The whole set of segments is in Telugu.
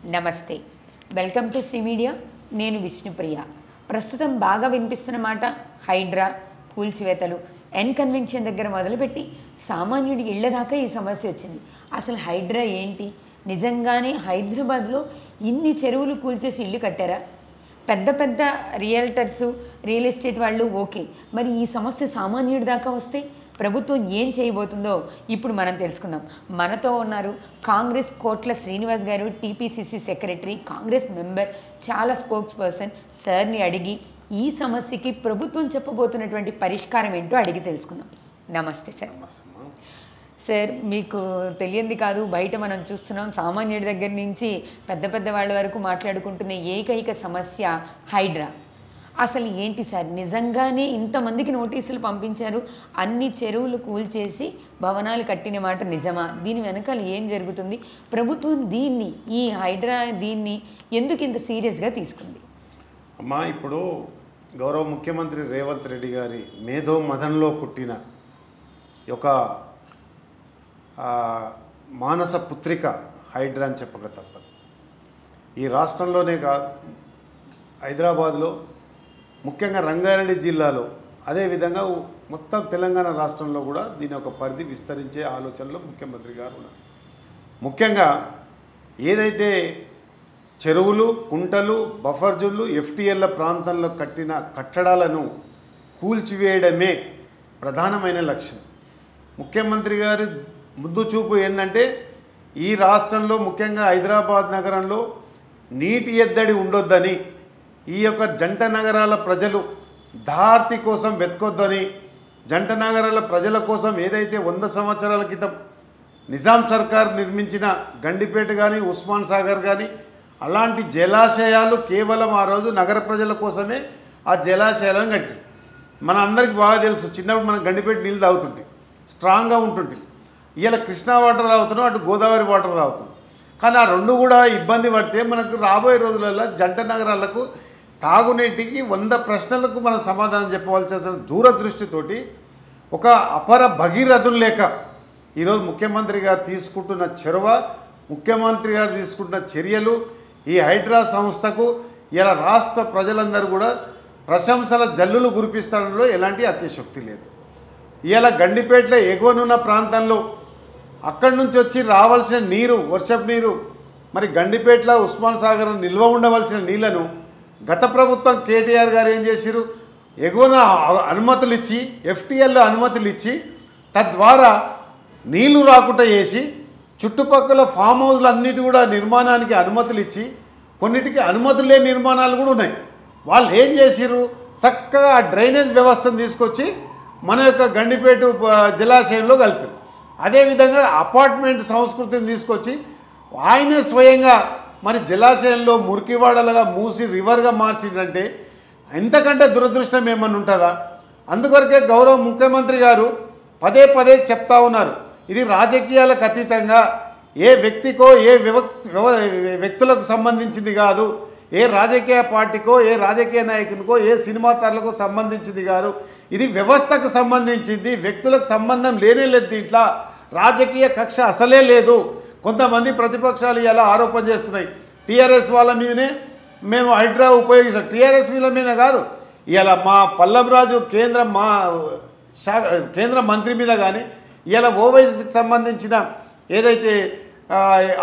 నమస్తే, వెల్కమ్ టు శ్రీ మీడియా. నేను విష్ణుప్రియ. ప్రస్తుతం బాగా వినిపిస్తున్న మాట హైడ్రా, కూల్చివేతలు, ఎన్ కన్వెన్షన్ దగ్గర మొదలుపెట్టి సామాన్యుడి ఇళ్ల దాకా ఈ సమస్య వచ్చింది. అసలు హైడ్రా ఏంటి? నిజంగానే హైదరాబాద్లో ఇన్ని చెరువులు కూల్చేసి ఇల్లు కట్టారా? పెద్ద పెద్ద రియల్టర్సు, రియల్ ఎస్టేట్ వాళ్ళు ఓకే, మరి ఈ సమస్య సామాన్యుడి దాకా వస్తే ప్రభుత్వం ఏం చేయబోతుందో ఇప్పుడు మనం తెలుసుకుందాం. మనతో ఉన్నారు కాంగ్రెస్ కోట్ల శ్రీనివాస్ గారు, టీపీసీసీ సెక్రటరీ, కాంగ్రెస్ మెంబర్, చాలా స్పోక్స్ పర్సన్. సార్ని అడిగి ఈ సమస్యకి ప్రభుత్వం చెప్పబోతున్నటువంటి పరిష్కారం ఏంటో అడిగి తెలుసుకుందాం. నమస్తే సార్. సార్, మీకు తెలియంది కాదు, బయట మనం చూస్తున్నాం సామాన్యుడి దగ్గర నుంచి పెద్ద పెద్ద వాళ్ళ వరకు మాట్లాడుకుంటున్న ఏకైక సమస్య హైడ్రా. అసలు ఏంటి సార్, నిజంగానే ఇంతమందికి నోటీసులు పంపించారు, అన్ని చెరువులు కూల్చేసి భవనాలు కట్టిన మాట నిజమా? దీని వెనకాల ఏం జరుగుతుంది? ప్రభుత్వం దీన్ని, ఈ హైడ్రా దీన్ని ఎందుకు ఇంత సీరియస్గా తీసుకుంది? అమ్మా, ఇప్పుడు గౌరవ ముఖ్యమంత్రి రేవంత్ రెడ్డి గారి మేధో మదన్లో పుట్టిన ఒక మానస పుత్రిక హైడ్రా అని చెప్పక తప్పదు. ఈ రాష్ట్రంలోనే కాదు, హైదరాబాద్లో, ముఖ్యంగా రంగారెడ్డి జిల్లాలో, అదేవిధంగా మొత్తం తెలంగాణ రాష్ట్రంలో కూడా దీని ఒక పరిధి విస్తరించే ఆలోచనలో ముఖ్యమంత్రి గారు ఉన్నారు. ముఖ్యంగా ఏదైతే చెరువులు, కుంటలు, బఫర్ జోన్లు, ఎఫ్టీఎల్ల ప్రాంతంలో కట్టిన కట్టడాలను కూల్చివేయడమే ప్రధానమైన లక్ష్యం. ముఖ్యమంత్రి గారి ముందు చూపు ఏంటంటే ఈ రాష్ట్రంలో, ముఖ్యంగా హైదరాబాద్ నగరంలో నీటి ఎద్దడి ఉండొద్దని, ఈ యొక్క జంట నగరాల ప్రజలు దార్తి కోసం వెతకొద్దని, జంట నగరాల ప్రజల కోసం ఏదైతే 100 సంవత్సరాల క్రితం నిజాం సర్కార్ నిర్మించిన గండిపేట కానీ, ఉస్మాన్ సాగర్ కానీ, అలాంటి జలాశయాలు కేవలం ఆ రోజు నగర ప్రజల కోసమే ఆ జలాశయాలను కట్టారు. మన అందరికీ బాగా తెలుసు, చిన్నప్పుడు మనం గండిపేట నీళ్ళు తాగుతుంటాం, స్ట్రాంగ్గా ఉంటుంటాయి. ఇలా కృష్ణా వాటర్ తాగుతున్నాం, అటు గోదావరి వాటర్ తాగుతున్నాం. కానీ ఆ రెండు కూడా ఇబ్బంది పడితే మనకు రాబోయే రోజులలో జంట నగరాలకు తాగునీటికి 100 ప్రశ్నలకు మనం సమాధానం చెప్పవలసిన దూరదృష్టితోటి ఒక అపర భగీరథులు లేక ఈరోజు ముఖ్యమంత్రి గారు తీసుకుంటున్న చొరవ, ముఖ్యమంత్రి గారు తీసుకుంటున్న చర్యలు, ఈ హైడ్రా సంస్థకు ఇలా రాష్ట్ర ప్రజలందరూ కూడా ప్రశంసల జల్లులు కురిపిస్తడంలో ఎలాంటి అత్యశక్తి లేదు. ఇలా గండిపేటలో ఎగువనున్న ప్రాంతంలో అక్కడి నుంచి వచ్చి రావాల్సిన నీరు, వర్షపు నీరు, మరి గండిపేటలో ఉస్మాన్ సాగర్ నిల్వ ఉండవలసిన నీళ్లను గత ప్రభుత్వం కేటీఆర్ గారు ఏం చేశారు? ఎగువన అనుమతులు ఇచ్చి, ఎఫ్టీఎల్లో అనుమతులు ఇచ్చి, తద్వారా నీళ్లు రాకుండా చేసి, చుట్టుపక్కల ఫామ్ హౌస్లు అన్నిటి కూడా నిర్మాణానికి అనుమతులు ఇచ్చి, కొన్నిటికి అనుమతులు లేని నిర్మాణాలు కూడా ఉన్నాయి. వాళ్ళు ఏం చేశారు? చక్కగా డ్రైనేజ్ వ్యవస్థను తీసుకొచ్చి మన యొక్క గండిపేట జలాశయంలో కలిపారు. అదేవిధంగా అపార్ట్మెంట్ సంస్కృతిని తీసుకొచ్చి ఆయనే స్వయంగా మరి జలాశయంలో మురికివాడలుగా మూసి రివర్గా మార్చిందంటే ఎంతకంటే దురదృష్టం ఏమన్నా ఉంటుందా? అందుకొరకే గౌరవ ముఖ్యమంత్రి గారు పదే పదే చెప్తా ఉన్నారు, ఇది రాజకీయాలకు అతీతంగా ఏ వ్యక్తికో, ఏ వ్యక్తులకు సంబంధించింది కాదు, ఏ రాజకీయ పార్టీకో, ఏ రాజకీయ నాయకునికో, ఏ సినిమా తారలకు సంబంధించింది కాదు, ఇది వ్యవస్థకు సంబంధించింది, వ్యక్తులకు సంబంధం లేనే లేదు. దీంట్లో రాజకీయ కక్ష అసలే లేదు. కొంతమంది ప్రతిపక్షాలు ఇలా ఆరోపణ చేస్తున్నాయి, టీఆర్ఎస్ వాళ్ళ మీదనే మేము హైడ్రా ఉపయోగిస్తాం. టీఆర్ఎస్ వీళ్ళ మీద కాదు, ఇలా మా పల్లవరాజు కేంద్ర మంత్రి మీద కానీ, ఇలా ఓవైసీకి సంబంధించిన ఏదైతే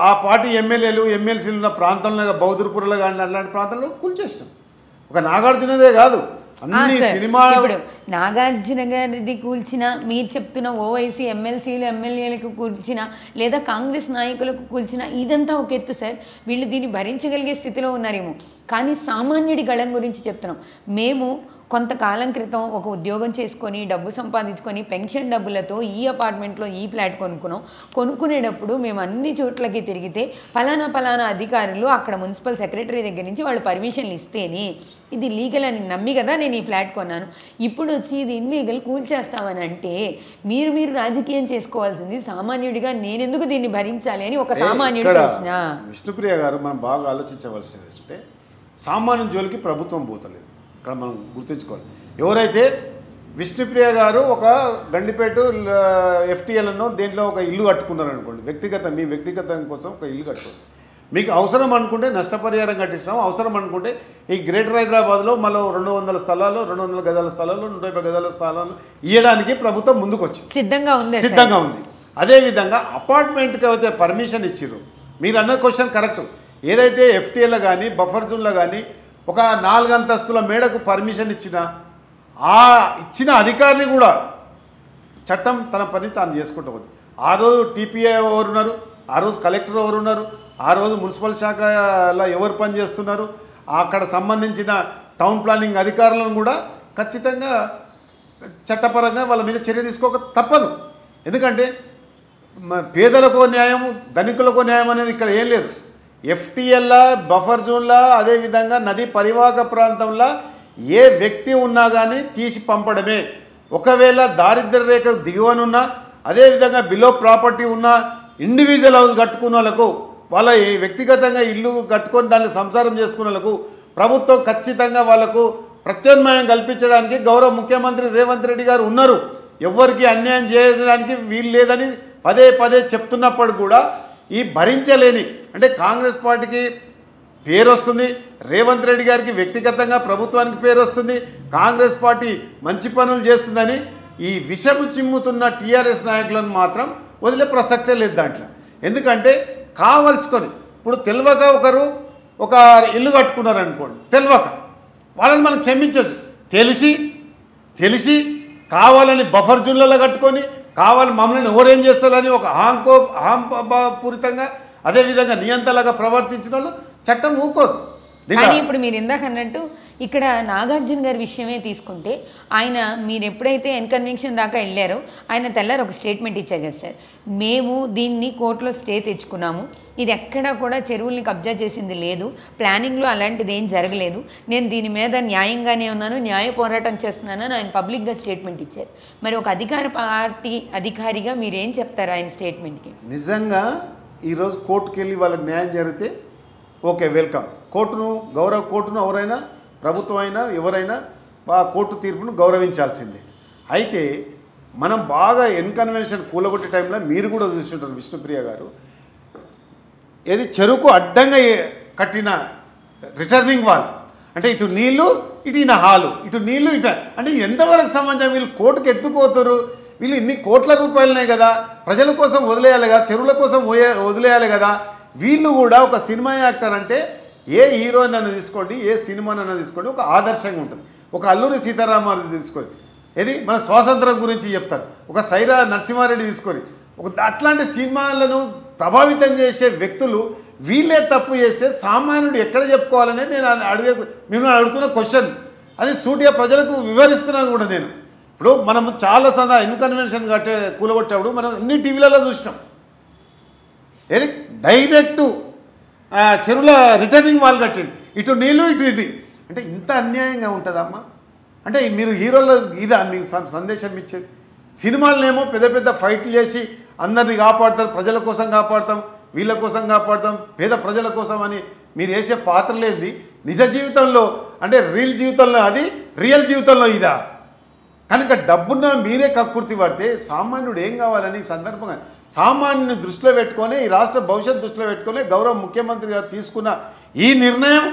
ఆ పార్టీ ఎమ్మెల్యేలు, ఎమ్మెల్సీలు ఉన్న ప్రాంతంలో, బౌద్ధపురలో కానీ అలాంటి ప్రాంతంలో కూల్చేసినాం. ఒక నాగార్జునదే కాదు, అన్ని సినిమా. ఇప్పుడు నాగార్జున గారిది కూల్చిన, మీరు చెప్తున్న ఓవైసీ ఎమ్మెల్సీలు, ఎమ్మెల్యేలకు కూల్చిన, లేదా కాంగ్రెస్ నాయకులకు కూల్చిన, ఇదంతా ఒక ఎత్తు సార్. వీళ్ళు దీన్ని భరించగలిగే స్థితిలో ఉన్నారేమో, కానీ సామాన్యుడి గళం గురించి చెప్తున్నాం. మేము కొంతకాలం క్రితం ఒక ఉద్యోగం చేసుకొని, డబ్బు సంపాదించుకొని, పెన్షన్ డబ్బులతో ఈ అపార్ట్మెంట్లో ఈ ఫ్లాట్ కొనుక్కునేటప్పుడు మేము అన్ని చోట్లకి తిరిగితే ఫలానా అధికారులు అక్కడ మున్సిపల్ సెక్రటరీ దగ్గర నుంచి వాళ్ళు పర్మిషన్లు ఇస్తేనే ఇది లీగల్ అని నమ్మి కదా నేను ఈ ఫ్లాట్ కొన్నాను. ఇప్పుడు వచ్చి ఇది ఇన్లీగల్ కూల్చేస్తామని అంటే మీరు రాజకీయం చేసుకోవాల్సింది, సామాన్యుడిగా నేనెందుకు దీన్ని భరించాలి అని ఒక సామాన్యుడి ప్రశ్న. విష్ణుప్రియ గారు, మనం బాగా ఆలోచించవలసింది ఏంటంటే సామాన్య జోలికి ప్రభుత్వం పోతలేదు. ఇక్కడ మనం గుర్తుంచుకోవాలి, ఎవరైతే విష్ణుప్రియ గారు ఒక గండిపేట ఎఫ్టీఎల్ను దేంట్లో ఒక ఇల్లు కట్టుకున్నారు అనుకోండి, మీ వ్యక్తిగతం కోసం ఒక ఇల్లు కట్టుకోండి. మీకు అవసరం అనుకుంటే నష్టపరిహారం కట్టిస్తాం, అవసరం అనుకుంటే ఈ గ్రేటర్ హైదరాబాద్లో మళ్ళీ 200 స్థలాలు, 200 గజాల స్థలాలు, 150 గజాల స్థలాలు ఇవ్వడానికి ప్రభుత్వం ముందుకు వచ్చింది, సిద్ధంగా ఉంది. అదేవిధంగా అపార్ట్మెంట్కి అయితే పర్మిషన్ ఇచ్చిర్రు. మీరు అన్న క్వశ్చన్ కరెక్ట్. ఏదైతే ఎఫ్టీఏలో కానీ బఫర్ జోన్లో కానీ ఒక 4 అంతస్తుల మేడకు పర్మిషన్ ఇచ్చిన ఆ ఇచ్చిన అధికారిని కూడా చట్టం తన పని తాను చేసుకుంటూ ఉంది. ఆ రోజు టీపీఏ ఎవరున్నారు, ఆ రోజు కలెక్టర్ ఎవరున్నారు, ఆ రోజు మున్సిపల్ శాఖలో ఎవరు పనిచేస్తున్నారు, అక్కడ సంబంధించిన టౌన్ ప్లానింగ్ అధికారులను కూడా ఖచ్చితంగా చట్టపరంగా వాళ్ళ మీద చర్య తీసుకోక తప్పదు. ఎందుకంటే పేదలకు న్యాయం, ధనికులకు న్యాయం అనేది ఇక్కడ ఏం లేదు. ఎఫ్టీఎల్లా, బఫర్ జోన్లా, అదేవిధంగా నది పరివాహక ప్రాంతంలో ఏ వ్యక్తి ఉన్నా కానీ తీసి పంపడమే. ఒకవేళ దారిద్ర్య రేఖ దిగువనున్నా, అదేవిధంగా బిలో ప్రాపర్టీ ఉన్న ఇండివిజువల్ హౌస్ కట్టుకున్న వాళ్ళకు, వాళ్ళ వ్యక్తిగతంగా ఇల్లు కట్టుకొని దాన్ని సంసారం చేసుకున్న వాళ్ళకు ప్రభుత్వం ఖచ్చితంగా వాళ్ళకు ప్రత్యామ్నాయం కల్పించడానికి గౌరవ ముఖ్యమంత్రి రేవంత్ రెడ్డి గారు ఉన్నారు. ఎవరికి అన్యాయం చేయడానికి వీలు లేదని పదే పదే చెప్తున్నప్పుడు కూడా ఈ భరించలేని, అంటే కాంగ్రెస్ పార్టీకి పేరు వస్తుంది, రేవంత్ రెడ్డి గారికి వ్యక్తిగతంగా ప్రభుత్వానికి పేరు వస్తుంది, కాంగ్రెస్ పార్టీ మంచి పనులు చేస్తుందని ఈ విషము చిమ్ముతున్న టీఆర్ఎస్ నాయకులను మాత్రం వదిలే ప్రసక్తే లేదు దాంట్లో. ఎందుకంటే కావలసుకొని ఇప్పుడు తెలియక ఒకరు ఒక ఇల్లు కట్టుకున్నారు అనుకోండి, తెలియక వాళ్ళని మనం క్షమించవచ్చు. తెలిసి కావాలని బఫర్ జోన్లలో కట్టుకొని కావాలి మమ్మల్ని ఎవరేం చేస్తారని ఒక అహంపూరితంగా అదేవిధంగా నియంతలాగా ప్రవర్తించిన వాళ్ళు చట్టం ఊకోదు. కానీ ఇప్పుడు మీరు ఇందాక అన్నట్టు ఇక్కడ నాగార్జున గారి విషయమే తీసుకుంటే, ఆయన మీరు ఎప్పుడైతే ఎన్కన్వెన్షన్ దాకా వెళ్ళారో ఆయన తెల్లారు ఒక స్టేట్మెంట్ ఇచ్చారు కదా సార్, మేము దీన్ని కోర్టులో స్టే తెచ్చుకున్నాము, ఇది ఎక్కడా కూడా చెరువుల్ని కబ్జా చేసింది లేదు, ప్లానింగ్లో అలాంటిది ఏం జరగలేదు, నేను దీని మీద న్యాయంగానే ఉన్నాను, న్యాయ పోరాటం చేస్తున్నానని ఆయన పబ్లిక్గా స్టేట్మెంట్ ఇచ్చారు. మరి ఒక అధికార పార్టీ అధికారిగా మీరేం చెప్తారు ఆయన స్టేట్మెంట్కి? నిజంగా ఈరోజు కోర్టుకు వెళ్ళి వాళ్ళకి న్యాయం జరిగితే ఓకే, వెల్కమ్. గౌరవ కోర్టును ఎవరైనా, ప్రభుత్వం అయినా ఎవరైనా ఆ కోర్టు తీర్పును గౌరవించాల్సిందే. అయితే మనం బాగా ఎన్కన్వెన్షన్ కూలగొట్టే టైంలో మీరు కూడా చూస్తుంటారు విష్ణుప్రియ గారు, ఏది చెరుకు అడ్డంగా కట్టిన రిటర్నింగ్ వాల్, అంటే ఇటు నీళ్లు ఇటు ఈయన హాలు, ఇటు నీళ్లు ఇటు, అంటే ఎంతవరకు సంబంధం? వీళ్ళు కోర్టుకు ఎత్తుకుపోతారు. వీళ్ళు ఇన్ని కోట్ల రూపాయలున్నాయి కదా, ప్రజల కోసం వదిలేయాలి కదా, చెరువుల కోసం వదిలేయాలి కదా. వీళ్ళు కూడా ఒక సినిమా యాక్టర్ అంటే ఏ హీరోయిన్ అన్న తీసుకోండి, ఏ సినిమానన్నా తీసుకోండి, ఒక ఆదర్శంగా ఉంటుంది. ఒక అల్లూరి సీతారామరాజు తీసుకోండి, ఏది మన స్వాతంత్రం గురించి చెప్తారు, ఒక సైరా నరసింహారెడ్డి తీసుకొని ఒక అట్లాంటి సినిమాలను ప్రభావితం చేసే వ్యక్తులు వీళ్ళే తప్పు చేస్తే సామాన్యుడు ఎక్కడ చెప్పుకోవాలనేది నేను మిమ్మల్ని అడుగుతున్న క్వశ్చన్. అది సూటిగా ప్రజలకు వివరిస్తున్నాను కూడా నేను. ఇప్పుడు మనం చాలా ఇన్కన్వెన్షన్ కూలగొట్టేప్పుడు మనం అన్ని టీవీలలో చూసినాం, ఏది డైరెక్టు చెరువుల రిటర్నింగ్ వాల్ కట్టండి, ఇటు నీళ్ళు ఇటు ఇది, అంటే ఇంత అన్యాయంగా ఉంటుందమ్మా? అంటే మీరు హీరోలో ఇదా మీకు సందేశం ఇచ్చేది? సినిమాలనేమో పెద్ద పెద్ద ఫైట్లు చేసి అందరినీ కాపాడతారు, ప్రజల కోసం కాపాడతాం, వీళ్ళ కోసం కాపాడతాం, పేద ప్రజల కోసం అని మీరు వేసే పాత్రలేంది నిజ జీవితంలో, అంటే రియల్ జీవితంలో అది, రియల్ జీవితంలో ఇదా? కనుక డబ్బున్న మీరే కక్కుర్తి పడితే సామాన్యుడు ఏం కావాలని ఈ సందర్భంగా సామాన్యుని దృష్టిలో పెట్టుకొని, ఈ రాష్ట్ర భవిష్యత్తు దృష్టిలో పెట్టుకొని గౌరవ ముఖ్యమంత్రి గారు తీసుకున్న ఈ నిర్ణయం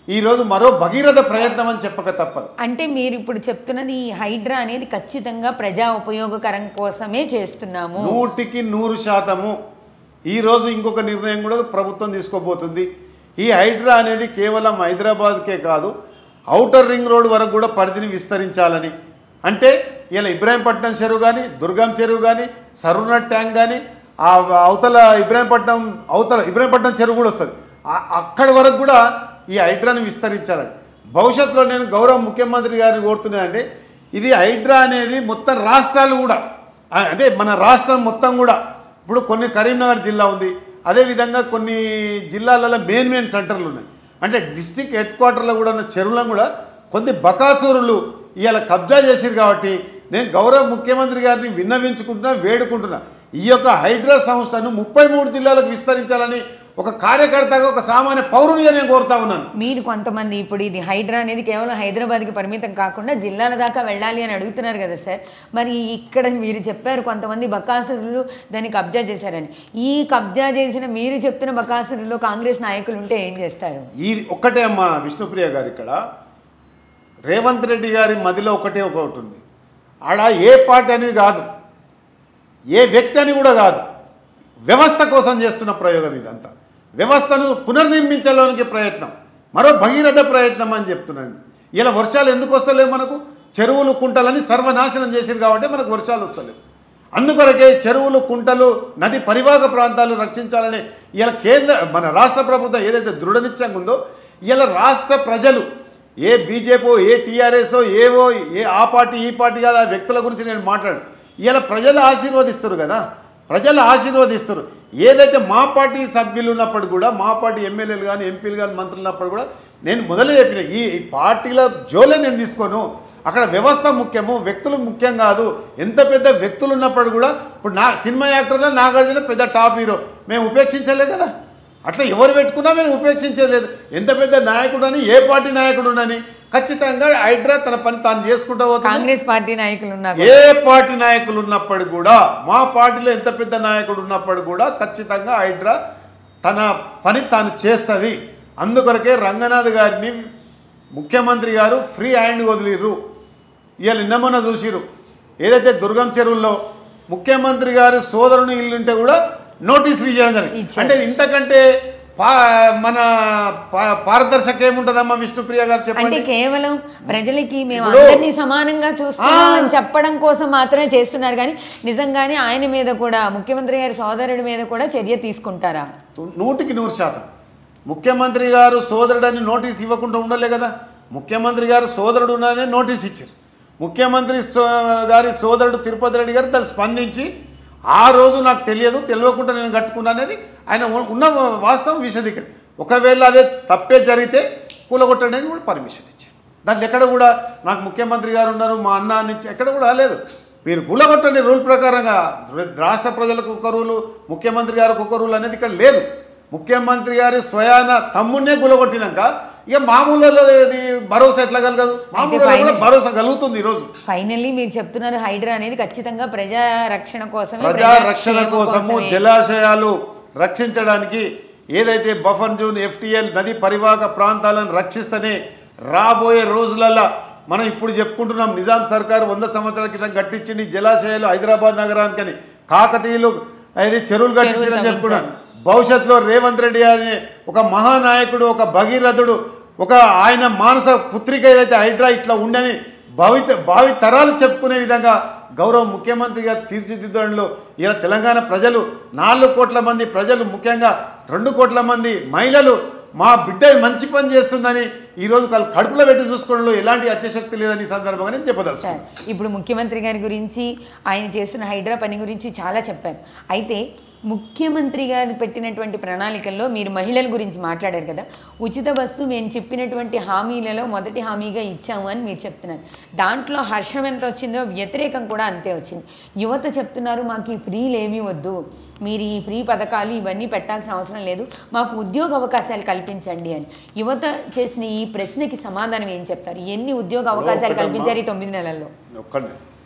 ఈరోజు మరో భగీరథ ప్రయత్నం అని చెప్పక తప్పదు. అంటే మీరు ఇప్పుడు చెప్తున్నది ఈ హైడ్రా అనేది ఖచ్చితంగా ప్రజా ఉపయోగకరం కోసమే చేస్తున్నాము, 100%. ఈరోజు ఇంకొక నిర్ణయం కూడా ప్రభుత్వం తీసుకోబోతుంది. ఈ హైడ్రా అనేది కేవలం హైదరాబాద్కే కాదు, ఔటర్ రింగ్ రోడ్ వరకు కూడా పరిధిని విస్తరించాలని. అంటే ఇలా ఇబ్రాహీంపట్నం చెరువు కానీ, దుర్గం చెరువు కానీ, సరూనట్ ట్యాంక్ కానీ, ఆ అవతల ఇబ్రాహీంపట్నం చెరువు కూడా వస్తుంది, అక్కడి వరకు కూడా ఈ హైడ్రాని విస్తరించాలని. భవిష్యత్తులో నేను గౌరవ ముఖ్యమంత్రి గారిని కోరుతున్నానంటే, ఇది హైడ్రా అనేది మొత్తం రాష్ట్రాలు కూడా, అంటే మన రాష్ట్రం మొత్తం కూడా, ఇప్పుడు కొన్ని కరీంనగర్ జిల్లా ఉంది, అదేవిధంగా కొన్ని జిల్లాలలో మెయిన్ సెంటర్లు ఉన్నాయి, అంటే డిస్టిక్ హెడ్ క్వార్టర్లో కూడా ఉన్న చెరువులను కూడా కొన్ని బకాసూరులు ఇవాళ కబ్జా చేశారు. కాబట్టి నేను గౌరవ ముఖ్యమంత్రి గారిని విన్నవించుకుంటున్నా, వేడుకుంటున్నా, ఈ యొక్క హైడ్రా సంస్థను 33 జిల్లాలకు విస్తరించాలని ఒక కార్యకర్తగా ఒక సామాన్య పౌరునిగా నేను కోరుతా ఉన్నాను. మీరు కొంతమంది ఇప్పుడు ఇది హైడ్రా అనేది కేవలం హైదరాబాద్కి పరిమితం కాకుండా జిల్లాల దాకా వెళ్ళాలి అని అడుగుతున్నారు కదా సార్. మరి ఇక్కడ మీరు చెప్పారు కొంతమంది బకాసురులు దాన్ని కబ్జా చేశారని. ఈ కబ్జా చేసిన మీరు చెప్తున్న బకాసురుల్లో కాంగ్రెస్ నాయకులు ఉంటే ఏం చేస్తారు? ఈ ఒక్కటే అమ్మా విష్ణుప్రియ గారు, ఇక్కడ రేవంత్ రెడ్డి గారి మదిలో ఒకటి ఉంది. ఆడ ఏ పార్టీ అనేది కాదు, ఏ వ్యక్తి అని కూడా కాదు, వ్యవస్థ కోసం చేస్తున్న ప్రయోగం ఇదంతా. వ్యవస్థను పునర్నిర్మించడానికి ప్రయత్నం, మరో భగీరథ ప్రయత్నం అని చెప్తున్నాను. ఇలా వర్షాలు ఎందుకు వస్తలేవు? మనకు చెరువులు కుంటలని సర్వనాశనం చేశారు కాబట్టి మనకు వర్షాలు వస్తలేవు. అందుకొరకే చెరువులు కుంటలు నది పరివాహక ప్రాంతాలు రక్షించాలని ఇలా మన రాష్ట్ర ప్రభుత్వం ఏదైతే దృఢ నిశ్చయంగా ఉందో, ఇలా రాష్ట్ర ప్రజలు ఏ బీజేపీ ఏ టీఆర్ఎస్ ఏవో ఏ ఆ పార్టీ ఈ పార్టీ కాదు, ఆ వ్యక్తుల గురించి నేను మాట్లాడు. ఇలా ప్రజలు ఆశీర్వదిస్తారు కదా, ప్రజలు ఆశీర్వదిస్తారు. ఏదైతే మా పార్టీ సభ్యులు ఉన్నప్పుడు కూడా, మా పార్టీ ఎమ్మెల్యేలు కానీ ఎంపీలు కానీ మంత్రులు ఉన్నప్పుడు కూడా నేను మొదలు చెప్పిన ఈ పార్టీల జోలే నేను తీసుకోను. అక్కడ వ్యవస్థ ముఖ్యము, వ్యక్తులు ముఖ్యం కాదు. ఎంత పెద్ద వ్యక్తులు ఉన్నప్పుడు కూడా, ఇప్పుడు నా సినిమా యాక్టర్లో నాగార్జున పెద్ద టాప్ హీరో, మేము ఉపేక్షించలేదు కదా. అట్లా ఎవరు పెట్టుకున్నా మేము ఉపేక్షించలేదు. ఎంత పెద్ద నాయకుడు అని, ఏ పార్టీ నాయకుడు అని ఖచ్చితంగా హైడ్రా తన పని తాను చేసుకుంటూ పోతుంది. కాంగ్రెస్ పార్టీ నాయకులు ఉన్నారు, ఏ పార్టీ నాయకులు ఉన్నప్పుడు కూడా, మా పార్టీలో ఎంత పెద్ద నాయకుడు ఉన్నప్పుడు కూడా ఖచ్చితంగా హైడ్రా తన పని తాను చేస్తుంది. అందుకొరకే రంగనాథ్ గారిని ముఖ్యమంత్రి గారు ఫ్రీ హ్యాండ్ వదిలిర్రు. ఇవాళ నిన్న మొన్న చూసిరు, ఏదైతే దుర్గం చెరువుల్లో ముఖ్యమంత్రి గారు సోదరుని ఇల్లుంటే కూడా నోటీసులు ఇవ్వడం జరిగింది. అంటే ఇంతకంటే మన పారదర్శక ఏముంటదమ్మా విష్ణుప్రియ గారు చెప్పండి. అంటే కేవలం ప్రజలకి మేము అందరినీ సమానంగా చూస్తున్నాం అని చెప్పడం కోసం మాత్రమే చేస్తున్నారు, కానీ నిజంగానే ఆయన మీద కూడా, ముఖ్యమంత్రి గారి సోదరుడి మీద కూడా చర్య తీసుకుంటారా? 100% ముఖ్యమంత్రి గారు సోదరుడని నోటీస్ ఇవ్వకుండా ఉండలే కదా. ముఖ్యమంత్రి గారు సోదరుడు ఉన్నారనే నోటీస్ ఇచ్చారు. ముఖ్యమంత్రి గారి సోదరుడు తిరుపతి రెడ్డి గారు దాన్ని స్పందించి, ఆ రోజు నాకు తెలియకుండా నేను కట్టుకున్నా అనేది ఆయన ఉన్న వాస్తవం విశదీకరణ. ఒకవేళ అదే తప్పే జరిగితే కూలగొట్టడానికి కూడా పర్మిషన్ ఇచ్చారు. దాంట్లో ఎక్కడ కూడా నాకు ముఖ్యమంత్రి గారు ఉన్నారు మా అన్న అని ఎక్కడ కూడా లేదు. మీరు కూలగొట్టండి రూల్ ప్రకారంగా. రాష్ట్ర ప్రజలకు ఒక రూలు, ముఖ్యమంత్రి గారికి ఒక రూల్ అనేది ఇక్కడ లేదు. ముఖ్యమంత్రి గారి స్వయాన తమ్మున్నే కూలగొట్టినాక ఇక మామూలు భరోసా ఎట్లా కలగదు? మామూలు భరోసా కలుగుతుంది. ఈరోజు ఫైనల్లీ మీరు చెప్తున్నారు హైడ్రా అనేది ఖచ్చితంగా ప్రజా రక్షణ కోసము, జలాశయాలు రక్షించడానికి, ఏదైతే బఫర్ జోన్ ఎఫ్టీఎల్ నది పరివాహక ప్రాంతాలను రక్షిస్తేనే రాబోయే రోజులలో మనం ఇప్పుడు చెప్పుకుంటున్నాం. నిజాం సర్కారు 100 సంవత్సరాల క్రితం కట్టించింది జలాశయాలు హైదరాబాద్ నగరానికి అని, కాకతీయులు అది చెరువులు కట్టించిందని చెప్పుకున్నాను. భవిష్యత్తులో రేవంత్ రెడ్డి అనే ఒక మహానాయకుడు, ఒక భగీరథుడు, ఒక ఆయన మానస పుత్రిక ఏదైతే హైడ్రా ఇట్లా ఉండని భావి తరాలు చెప్పుకునే విధంగా గౌరవ ముఖ్యమంత్రి గారు తీర్చిదిద్దడంలో ఇలా తెలంగాణ ప్రజలు 4 కోట్ల మంది ప్రజలు, ముఖ్యంగా 2 కోట్ల మంది మహిళలు మా బిడ్డ మంచి పని చేస్తుందని ఈరోజు కడుపులో పెట్టి చూసుకోవడంలో ఎలాంటి అత్యశక్తి లేదని సందర్భంగా నేను చెప్పదలుచుకున్నాను. ఇప్పుడు ముఖ్యమంత్రి గారి గురించి, ఆయన చేస్తున్న హైడ్రా పని గురించి చాలా చెప్పారు. అయితే ముఖ్యమంత్రి గారు పెట్టినటువంటి ప్రణాళికల్లో మీరు మహిళల గురించి మాట్లాడారు కదా. ఉచిత బస్సు మేము చెప్పినటువంటి హామీలలో మొదటి హామీగా ఇచ్చాము అని మీరు చెప్తున్నారు. దాంట్లో హర్షం ఎంత వచ్చిందో వ్యతిరేకం కూడా అంతే వచ్చింది. యువత చెప్తున్నారు మాకు ఈ ఫ్రీలు ఏమీ వద్దు, మీరు ఈ ఫ్రీ పథకాలు ఇవన్నీ పెట్టాల్సిన అవసరం లేదు, మాకు ఉద్యోగ అవకాశాలు కల్పించండి అని. యువత చేసిన ఈ ప్రశ్నకి సమాధానం ఏం చెప్తారు? ఎన్ని ఉద్యోగ అవకాశాలు కల్పించారు ఈ 9 నెలల్లో?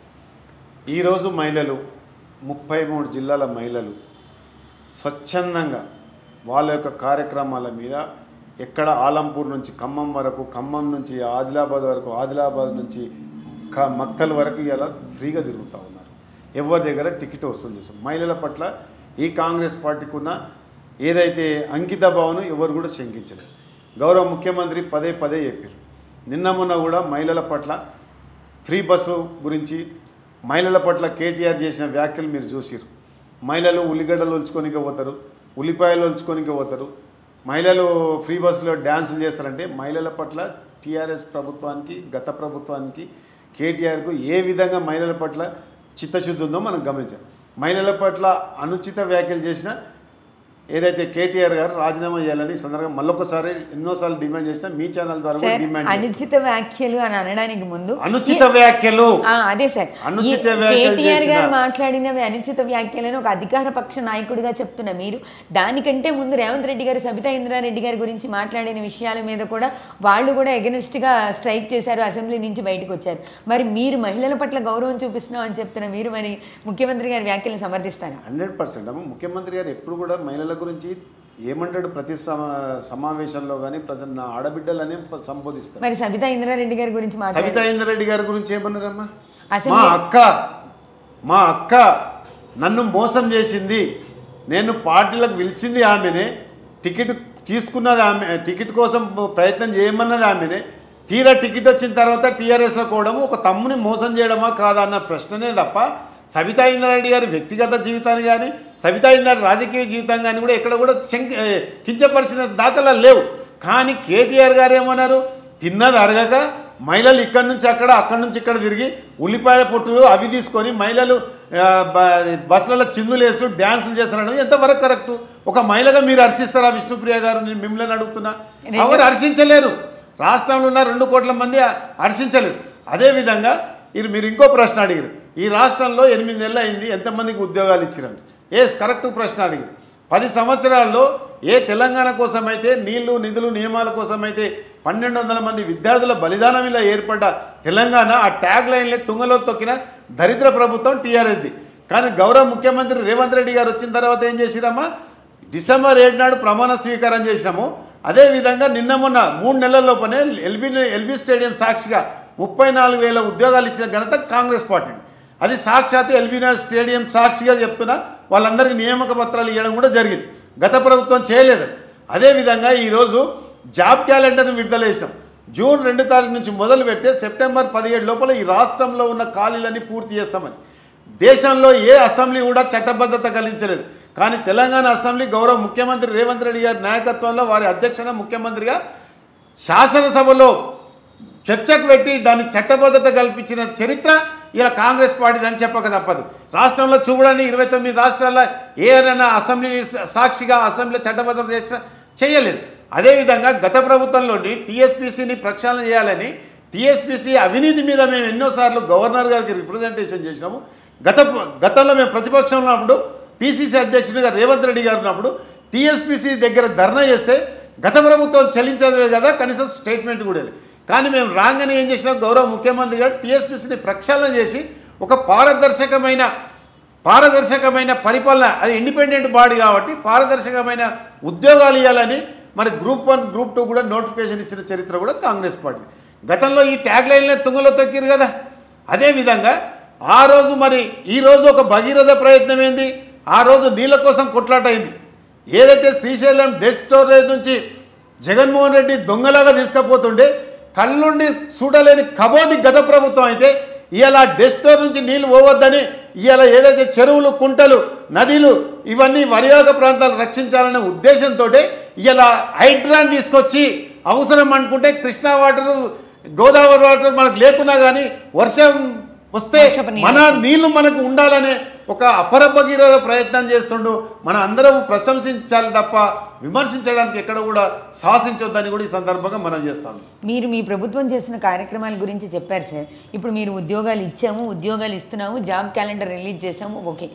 ఈరోజు మహిళలు 33 జిల్లాల మహిళలు స్వచ్ఛందంగా వాళ్ళ యొక్క కార్యక్రమాల మీద ఎక్కడ ఆలంపూర్ నుంచి ఖమ్మం వరకు, ఖమ్మం నుంచి ఆదిలాబాద్ వరకు, ఆదిలాబాద్ నుంచి మక్తల్ వరకు ఇలా ఫ్రీగా తిరుగుతూ ఉన్నారు. ఎవరి దగ్గర టికెట్ వసూలు చేస్తాం. మహిళల పట్ల ఈ కాంగ్రెస్ పార్టీకి ఉన్న ఏదైతే అంకిత భావన ఎవరు కూడా శంకించలేదు. గౌరవ ముఖ్యమంత్రి పదే చెప్పారు. నిన్న మొన్న కూడా మహిళల పట్ల ఫ్రీ బస్సు గురించి, మహిళల పట్ల కేటీఆర్ చేసిన వ్యాఖ్యలు మీరు చూసిరు. మహిళలు ఉల్లిగడ్డలు ఒలుచుకోనికే పోతారు, ఉల్లిపాయలు ఒలుచుకోనికే పోతారు, మహిళలు ఫ్రీ బస్సులో డ్యాన్సులు చేస్తారంటే మహిళల పట్ల టీఆర్ఎస్ ప్రభుత్వానికి, గత ప్రభుత్వానికి, కేటీఆర్కు ఏ విధంగా మహిళల పట్ల చిత్తశుద్ధి ఉందో మనం గమనించాం. మహిళల పట్ల అనుచిత వ్యాఖ్యలు చేసిన ఏదైతే కేటీఆర్ గారు రాజీనామా చేయాలని ఈ సందర్భంగా మళ్ళొకసారి ఎన్నోసార్లు డిమాండ్ చేసినా మీ ఛానల్ ద్వారా కూడా డిమాండ్ అనుచిత వ్యాఖ్యలు అని అనడానికి ముందు అనుచిత వ్యాఖ్యలు అదే సార్ అనుచిత కేటీఆర్ గారు మాట్లాడినవి అనుచిత వ్యాఖ్యలను ఒక అధికార పక్ష నాయకుడిగా చెప్తున్న మీరు దానికంటే ముందు రేవంత్ రెడ్డి గారు సబితా ఇంద్రారెడ్డి గారి గురించి మాట్లాడిన విషయాల మీద కూడా వాళ్ళు కూడా ఎగనెస్ట్ గా స్ట్రైక్ చేశారు, అసెంబ్లీ నుంచి బయటకు వచ్చారు. మరి మీరు మహిళల పట్ల గౌరవం చూపిస్తున్నాం అని చెప్తున్న మీరు మరి ముఖ్యమంత్రి గారి వ్యాఖ్యలను సమర్థిస్తారా? 100% అమ్మ. ముఖ్యమంత్రి గారు ఎప్పుడు కూడా మహిళల గురించి ఏమంటాడు ప్రతి సమావేశంలో కానీ ప్రజలు నా ఆడబిడ్డలనే సంబోధిస్తారు. మరి సబితా ఇంద్రారెడ్డి గారి గురించి సబితా ఇంద్రారెడ్డి గారి గురించి ఏమన్నారమ్మా? అసెంబ్లీ మా అక్క నన్ను మోసం చేసింది, నేను పార్టీలకు పిలిచింది ఆమెనే, టికెట్ తీసుకున్నది ఆమె, టికెట్ కోసం ప్రయత్నం చేయమన్నది ఆమెనే, తీరా టికెట్ వచ్చిన తర్వాత టీఆర్ఎస్లో కోవడం ఒక తమ్ముని మోసం చేయడమా కాదా అన్న ప్రశ్ననే తప్ప సబితా ఇంద్రారెడ్డి గారి వ్యక్తిగత జీవితాన్ని కానీ సబితా ఇంద్రారెడ్డి రాజకీయ జీవితం కానీ కూడా ఎక్కడ కూడా కించపరిచిన దాఖలా లేవు. కానీ కేటీఆర్ గారు ఏమన్నారు? తిన్నది అరగక మహిళలు ఇక్కడి నుంచి అక్కడి నుంచి ఇక్కడ తిరిగి ఉల్లిపాయ పొట్టులు అవి తీసుకొని మహిళలు బస్సులలో చిందులేసు డ్యాన్సులు చేస్తారని ఎంతవరకు కరెక్టు? ఒక మహిళగా మీరు హర్షిస్తారా విష్ణుప్రియ గారు? నేను మిమ్మల్ని అడుగుతున్నా. ఎవరు హర్షించలేరు, రాష్ట్రంలో ఉన్న 2 కోట్ల మంది హర్షించలేరు. అదేవిధంగా మీరు ఇంకో ప్రశ్న అడిగారు, ఈ రాష్ట్రంలో 8 నెలలు అయింది, ఎంతమందికి ఉద్యోగాలు ఇచ్చిరండి? కరెక్ట్ ప్రశ్న అడిగారు. 10 సంవత్సరాల్లో ఏ తెలంగాణ కోసమైతే నీళ్లు నిధులు నియమాల కోసమైతే 1200 మంది విద్యార్థుల బలిదానం ఇలా ఏర్పడ్డ తెలంగాణ ఆ ట్యాగ్ లైన్లే తుంగలో తొక్కిన దరిద్ర ప్రభుత్వం టీఆర్ఎస్ది. కానీ గౌరవ ముఖ్యమంత్రి రేవంత్ రెడ్డి గారు వచ్చిన తర్వాత ఏం చేసిరమ్మా? డిసెంబర్ 7 నాడు ప్రమాణ స్వీకారం చేసినాము. అదేవిధంగా నిన్న మొన్న 3 నెలల లోపనే ఎల్బీ స్టేడియం సాక్షిగా 34,000 ఉద్యోగాలు ఇచ్చిన ఘనత కాంగ్రెస్ పార్టీ. అది సాక్షాత్ ఎల్బీ స్టేడియం సాక్షిగా చెప్తున్నా, వాళ్ళందరికీ నియామక పత్రాలు ఇవ్వడం కూడా జరిగింది. గత ప్రభుత్వం చేయలేదు. అదేవిధంగా ఈరోజు జాబ్ క్యాలెండర్ని విడుదల చేసినాం. జూన్ 2 తారీఖు నుంచి మొదలు పెడితే సెప్టెంబర్ 17 లోపల ఈ రాష్ట్రంలో ఉన్న ఖాళీలన్నీ పూర్తి చేస్తామని. దేశంలో ఏ అసెంబ్లీ కూడా చట్టబద్ధత కలిగించలేదు. కానీ తెలంగాణ అసెంబ్లీ గౌరవ ముఖ్యమంత్రి రేవంత్ రెడ్డి గారి నాయకత్వంలో వారి అధ్యక్షన ముఖ్యమంత్రిగా శాసనసభలో చర్చకు పెట్టి దాన్ని చట్టబద్ధత కల్పించిన చరిత్ర ఇలా కాంగ్రెస్ పార్టీది అని చెప్పక తప్పదు. రాష్ట్రంలో చూడండి 29 రాష్ట్రాల్లో ఏదైనా అసెంబ్లీ సాక్షిగా అసెంబ్లీ చట్టబద్ధత చేయలేదు. అదేవిధంగా గత ప్రభుత్వంలోని టీఎస్పీసీని ప్రక్షాళన చేయాలని టీఎస్పీసీ అవినీతి మీద మేము ఎన్నోసార్లు గవర్నర్ గారికి రిప్రజెంటేషన్ చేసినాము. గతంలో మేము ప్రతిపక్షంలో ఉన్నప్పుడు పీసీసీ అధ్యక్షుడిగా రేవంత్ రెడ్డి గారు ఉన్నప్పుడు టీఎస్పీసీ దగ్గర ధర్నా చేస్తే గత ప్రభుత్వం చెల్లించలేదు కదా, కనీసం స్టేట్మెంట్ కూడా లేదు. కానీ మేము రాగానే ఏం చేసినాం? గౌరవ ముఖ్యమంత్రి గారు టీఎస్పీసీని ప్రక్షాళన చేసి ఒక పారదర్శకమైన పరిపాలన, అది ఇండిపెండెంట్ బాడీ కాబట్టి పారదర్శకమైన ఉద్యోగాలు ఇవ్వాలని మరి గ్రూప్ 1 గ్రూప్ 2 కూడా నోటిఫికేషన్ ఇచ్చిన చరిత్ర కూడా కాంగ్రెస్ పార్టీ. గతంలో ఈ ట్యాగ్ లైన్లే తుంగలో తొక్కిరు కదా. అదేవిధంగా ఆ రోజు మరి ఈరోజు ఒక భగీరథ ప్రయత్నం ఏంది? ఆ రోజు నీళ్ళ కోసం కొట్లాట అయింది. ఏదైతే శ్రీశైలం డెడ్ స్టోరేజ్ నుంచి జగన్మోహన్ రెడ్డి దొంగలాగా తీసుకుపోతుండే కళ్ళుండి చూడలేని కబోది గత ప్రభుత్వం అయితే ఇవాళ డెడ్ స్టోర్ నుంచి నీళ్లు పోవద్దని ఇవాళ ఏదైతే చెరువులు కుంటలు నదులు ఇవన్నీ వరియోగ ప్రాంతాలు రక్షించాలనే ఉద్దేశంతో ఇవాళ హైడ్రాన్ తీసుకొచ్చి అవసరం అనుకుంటే కృష్ణా వాటరు గోదావరి వాటర్ మనకు లేకున్నా కానీ వర్షం వస్తే మన నీళ్లు మనకు ఉండాలనే ఒక అపరభగీరథ ప్రయత్నం చేస్తుండు. మన అందరం ప్రశంసించాలి తప్ప విమర్శించడానికి ఎక్కడ కూడా సాహసించొద్దని కూడా ఈ సందర్భంగా మనం చేస్తాం. మీరు మీ ప్రభుత్వం చేసిన కార్యక్రమాల గురించి చెప్పారు సార్. ఇప్పుడు మీరు ఉద్యోగాలు ఇచ్చాము, ఉద్యోగాలు ఇస్తున్నాము, జాబ్ క్యాలెండర్ రిలీజ్ చేసాము, ఓకే.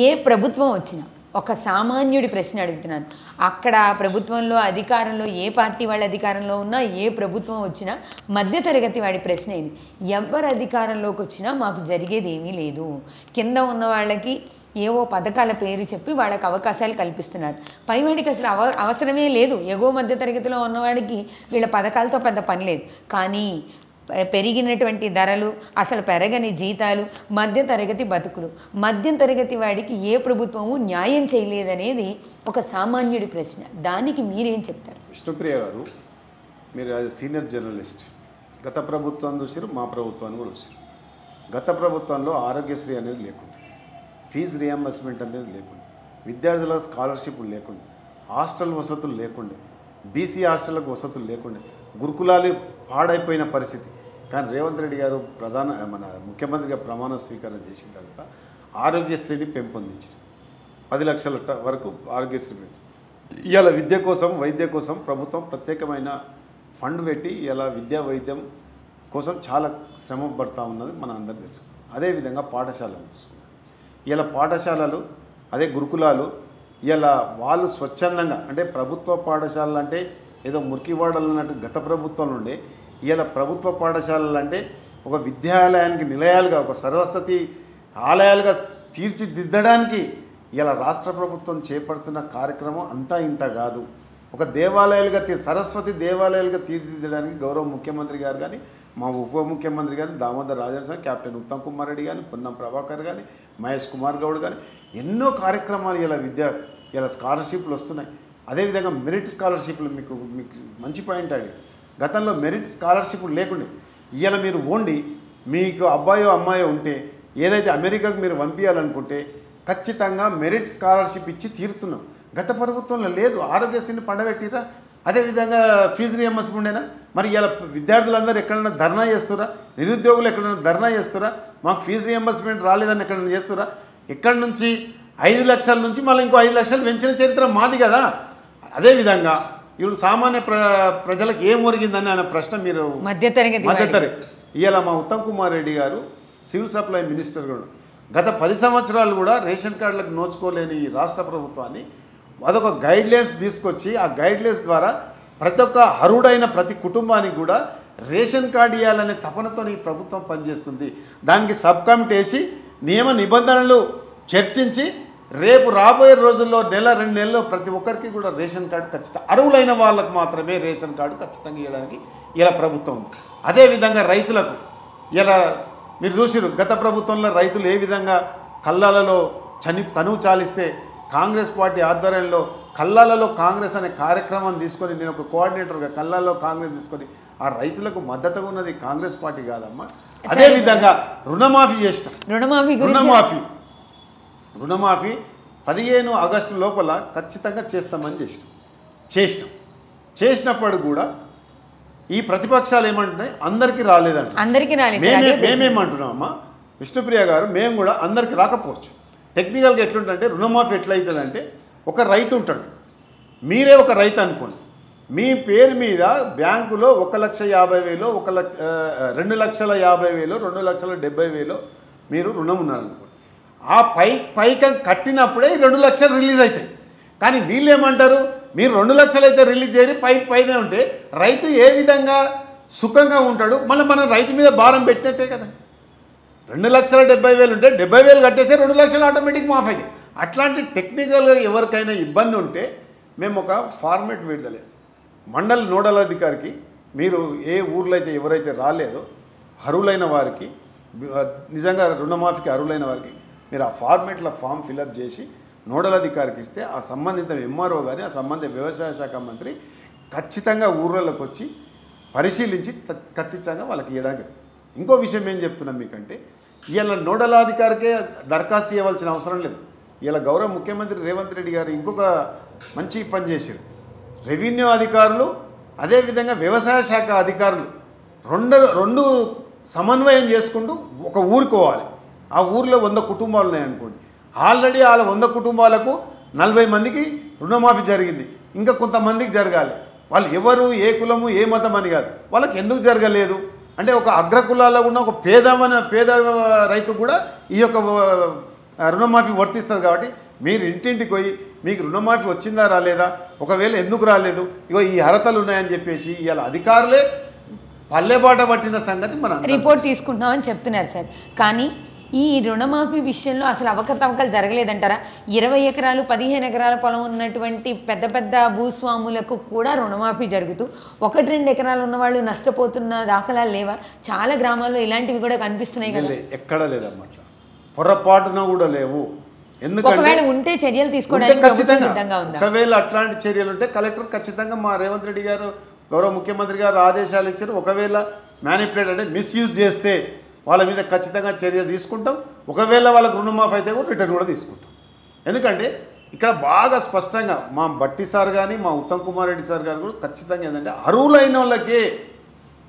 ఏ ప్రభుత్వం వచ్చినా ఒక సామాన్యుడి ప్రశ్న అడుగుతున్నాను. అక్కడ ప్రభుత్వంలో అధికారంలో ఏ పార్టీ వాళ్ళ అధికారంలో ఉన్నా, ఏ ప్రభుత్వం వచ్చినా మధ్యతరగతి వాడి ప్రశ్న ఇది. ఎవరు అధికారంలోకి వచ్చినా మాకు జరిగేది ఏమీ లేదు. కింద ఉన్న వాళ్ళకి ఏవో పథకాల పేరు చెప్పి వాళ్ళకి అవకాశాలు కల్పిస్తున్నారు. పైవాడికి అసలు అవసరమే లేదు. ఎగో మధ్యతరగతిలో ఉన్నవాడికి వీళ్ళ పథకాలతో పెద్ద పని లేదు. కానీ పెరిగినటువంటి ధరలు, అసలు పెరగని జీతాలు, మధ్యతరగతి బతుకులు, మధ్యతరగతి వాడికి ఏ ప్రభుత్వము న్యాయం చేయలేదనేది ఒక సామాన్యుడి ప్రశ్న. దానికి మీరేం చెప్తారు? విష్ణుప్రియ గారు, మీరు అది సీనియర్ జర్నలిస్ట్. గత ప్రభుత్వం చూసారు, మా ప్రభుత్వాన్ని కూడా చూసారు. గత ప్రభుత్వంలో ఆరోగ్యశ్రీ అనేది లేకుండా, ఫీజు రియంబర్స్మెంట్ అనేది లేకుండా, విద్యార్థుల స్కాలర్షిప్లు లేకుండా, హాస్టల్ వసతులు లేకుండా, బీసీ హాస్టళ్లకు వసతులు లేకుండా, గురుకులాలు పాడైపోయిన పరిస్థితి. కానీ రేవంత్ రెడ్డి గారు మన ముఖ్యమంత్రిగా ప్రమాణ స్వీకారం చేసిన తర్వాత ఆరోగ్యశ్రీని పెంపొందించారు. 10 లక్షల వరకు ఆరోగ్యశ్రీ పెంచారు. ఇవాళ విద్య కోసం వైద్య కోసం ప్రభుత్వం ప్రత్యేకమైన ఫండ్ పెట్టి ఇలా విద్యా వైద్యం కోసం చాలా శ్రమ పడుతూ ఉన్నది మన అందరికీ తెలుసు. అదేవిధంగా పాఠశాలలు చూసుకున్నాం. ఇలా పాఠశాలలు అదే గురుకులాలు ఇలా వాళ్ళు స్వచ్ఛందంగా అంటే ప్రభుత్వ పాఠశాలలు అంటే ఏదో మురికివాడలు అన్నట్టు గత ప్రభుత్వం నుండి ఇలా ప్రభుత్వ పాఠశాలలు అంటే ఒక విద్యాలయానికి నిలయాలుగా ఒక సరస్వతి ఆలయాలుగా తీర్చిదిద్దడానికి ఇలా రాష్ట్ర ప్రభుత్వం చేపడుతున్న కార్యక్రమం అంతా ఇంత కాదు. ఒక దేవాలయాలుగా సరస్వతి దేవాలయాలుగా తీర్చిదిద్దడానికి గౌరవ ముఖ్యమంత్రి గారు కానీ మా ఉప ముఖ్యమంత్రి కానీ దామోదర్ రాజనరసింహ, కెప్టెన్ ఉత్తమ్ కుమార్ రెడ్డి కానీ, పొన్నం ప్రభాకర్ కానీ, మహేష్ కుమార్ గౌడ్ కానీ ఎన్నో కార్యక్రమాలు ఇలా స్కాలర్షిప్లు వస్తున్నాయి. అదేవిధంగా మెరిట్ స్కాలర్షిప్లు మీకు మంచి పాయింట్ అండి. గతంలో మెరిట్ స్కాలర్షిప్లు లేకుండే. ఇలా మీరు ఓండి మీకు అబ్బాయో అమ్మాయో ఉంటే ఏదైతే అమెరికాకు మీరు పంపించాలనుకుంటే ఖచ్చితంగా మెరిట్ స్కాలర్షిప్ ఇచ్చి తీరుతున్నాం. గత ప్రభుత్వంలో లేదు. ఆరోగ్యశ్రీని పండబెట్టిరా. అదేవిధంగా ఫీజు రియంబర్స్మెంట్ ఉండేనా? మరి ఇలా విద్యార్థులందరూ ఎక్కడైనా ధర్నా చేస్తురా? నిరుద్యోగులు ఎక్కడైనా ధర్నా చేస్తురా? మాకు ఫీజు రియంబర్స్మెంట్ రాలేదని ఎక్కడైనా చేస్తురా? ఎక్కడి నుంచి 5 లక్షల నుంచి మళ్ళీ ఇంకో 5 లక్షలు పెంచిన చరిత్ర మాది కదా. అదేవిధంగా ఇప్పుడు సామాన్య ప్రజలకు ఏం ఒరిగిందని అనే ప్రశ్న మీరు మధ్యతరగతి ఇలా మా ఉత్తమ్ కుమార్ రెడ్డి గారు సివిల్ సప్లై మినిస్టర్ కూడా గత 10 సంవత్సరాలు కూడా రేషన్ కార్డులకు నోచుకోలేని ఈ రాష్ట్ర ప్రభుత్వాన్ని అదొక గైడ్లైన్స్ తీసుకొచ్చి ఆ గైడ్లైన్స్ ద్వారా ప్రతి ఒక్క అర్హుడైన ప్రతి కుటుంబానికి కూడా రేషన్ కార్డు ఇవ్వాలనే తపనతో ఈ ప్రభుత్వం పనిచేస్తుంది. దానికి సబ్ కమిటీ వేసి నియమ నిబంధనలు చర్చించి రేపు రాబోయే రోజుల్లో 1-2 నెలల్లో ప్రతి ఒక్కరికి కూడా రేషన్ కార్డు ఖచ్చితంగా అర్హులైన వాళ్ళకు మాత్రమే రేషన్ కార్డు ఖచ్చితంగా ఇవ్వడానికి ఇలా ప్రభుత్వం ఉంది. అదేవిధంగా రైతులకు ఇలా మీరు చూసిరు గత ప్రభుత్వంలో రైతులు ఏ విధంగా కల్లాలలో తనువు చాలిస్తే కాంగ్రెస్ పార్టీ ఆధ్వర్యంలో కల్లాలలో కాంగ్రెస్ అనే కార్యక్రమం తీసుకొని నేను ఒక కోఆర్డినేటర్గా కల్లాలలో కాంగ్రెస్ తీసుకొని ఆ రైతులకు మద్దతుగా ఉన్నది కాంగ్రెస్ పార్టీ కాదమ్మా. అదేవిధంగా రుణమాఫీ చేస్తాం. రుణమాఫీ 15 ఆగస్టు లోపల ఖచ్చితంగా చేస్తామని చేసినప్పుడు కూడా ఈ ప్రతిపక్షాలు ఏమంటున్నాయి? అందరికీ రాలేదంట. మేమేమంటున్నాం అమ్మా విష్ణుప్రియ గారు, మేము కూడా అందరికీ రాకపోవచ్చు. టెక్నికల్గా ఎట్లుంటుందంటే రుణమాఫీ ఎట్లయితుందంటే ఒక రైతు ఉంటాడు, మీరే ఒక రైతు అనుకోండి, మీ పేరు మీద బ్యాంకులో 1,50,000 2,50,000 2,70,000 మీరు రుణం ఉన్నారనుకోండి. ఆ పైకం కట్టినప్పుడే 2 లక్షలు రిలీజ్ అవుతాయి. కానీ వీళ్ళు ఏమంటారు? మీరు 2 లక్షలు అయితే రిలీజ్ చేయరు, పైనే ఉంటే రైతు ఏ విధంగా సుఖంగా ఉంటాడు? మళ్ళీ మనం రైతు మీద భారం పెట్టినట్టే కదా. 2,70,000 ఉంటే 70,000 కట్టేస్తే 2 లక్షలు ఆటోమేటిక్ మాఫ్ అయ్యాయి. అట్లాంటి టెక్నికల్గా ఎవరికైనా ఇబ్బంది ఉంటే మేము ఒక ఫార్మేట్ విడుదలే మండల నోడల్ అధికారికి మీరు ఏ ఊర్లో అయితే ఎవరైతే రాలేదో అర్హులైన వారికి నిజంగా రుణమాఫీకి అర్హులైన వారికి మీరు ఆ ఫార్మేట్లో ఫామ్ ఫిలప్ చేసి నోడల్ అధికారికి ఇస్తే ఆ సంబంధిత ఎంఆర్ఓ కానీ ఆ సంబంధిత వ్యవసాయ శాఖ మంత్రి ఖచ్చితంగా ఊర్లలోకి వచ్చి పరిశీలించి ఖచ్చితంగా వాళ్ళకి ఇవ్వడానికి. ఇంకో విషయం ఏం చెప్తున్నాం మీకంటే ఇవాళ నోడల్ అధికారికే దరఖాస్తు ఇవ్వాల్సిన అవసరం లేదు. ఇలా గౌరవ ముఖ్యమంత్రి రేవంత్ రెడ్డి గారు ఇంకొక మంచి పని చేశారు. రెవెన్యూ అధికారులు అదేవిధంగా వ్యవసాయ శాఖ అధికారులు రెండు సమన్వయం చేసుకుంటూ ఒక ఊరుకోవాలి. ఆ ఊరిలో 100 కుటుంబాలు ఉన్నాయనుకోండి, ఆల్రెడీ వాళ్ళ 100 కుటుంబాలకు 40 మందికి రుణమాఫీ జరిగింది, ఇంకా కొంతమందికి జరగాలి. వాళ్ళు ఎవరు ఏ కులము ఏ మతం అని కాదు, వాళ్ళకి ఎందుకు జరగలేదు అంటే ఒక అగ్రకులాల్లో ఉన్న ఒక పేద రైతు కూడా ఈ యొక్క రుణమాఫీ వర్తిస్తుంది. కాబట్టి మీరు ఇంటింటికి పోయి మీకు రుణమాఫీ వచ్చిందా రాలేదా, ఒకవేళ ఎందుకు రాలేదు, ఇగో ఈ అర్హతలు ఉన్నాయని చెప్పేసి ఇవాళ అధికారులే పల్లెబాట పట్టిన సంగతి మనం రిపోర్ట్ తీసుకుంటున్నామని చెప్తున్నారు సార్. కానీ ఈ రుణమాఫీ విషయంలో అసలు అవకతవకలు జరగలేదంటారా? 20 ఎకరాలు 15 ఎకరాల పొలం ఉన్నటువంటి పెద్ద పెద్ద భూస్వాములకు కూడా రుణమాఫీ జరుగుతూ 1-2 ఎకరాలు ఉన్న వాళ్ళు నష్టపోతున్న దాఖలాలు లేవా? చాలా గ్రామాల్లో ఇలాంటివి కూడా కనిపిస్తున్నాయి కదా. ఎక్కడ లేదమ్మా, పొరపాటున కూడా లేవు. ఎందుకంటే ఒకవేళ ఉంటే చర్యలు తీసుకోవడానికి సిద్ధంగా ఉందా? ఒకవేళ అట్లాంటి చర్యలు ఉంటే కలెక్టర్ ఖచ్చితంగా మా రేవంత్ రెడ్డి గారు గౌరవ ముఖ్యమంత్రి గారు ఆదేశాలు ఇచ్చారు. ఒకవేళ మ్యానిపులేట్ అంటే మిస్యూజ్ చేస్తే వాళ్ళ మీద ఖచ్చితంగా చర్య తీసుకుంటాం. ఒకవేళ వాళ్ళకు రుణమాఫీ అయితే కూడా రిటర్న్ కూడా తీసుకుంటాం. ఎందుకంటే ఇక్కడ బాగా స్పష్టంగా మా బట్టి సార్ కానీ మా ఉత్తమ్ కుమార్ రెడ్డి సార్ గారు కూడా ఖచ్చితంగా ఏంటంటే అర్హులైన వాళ్ళకే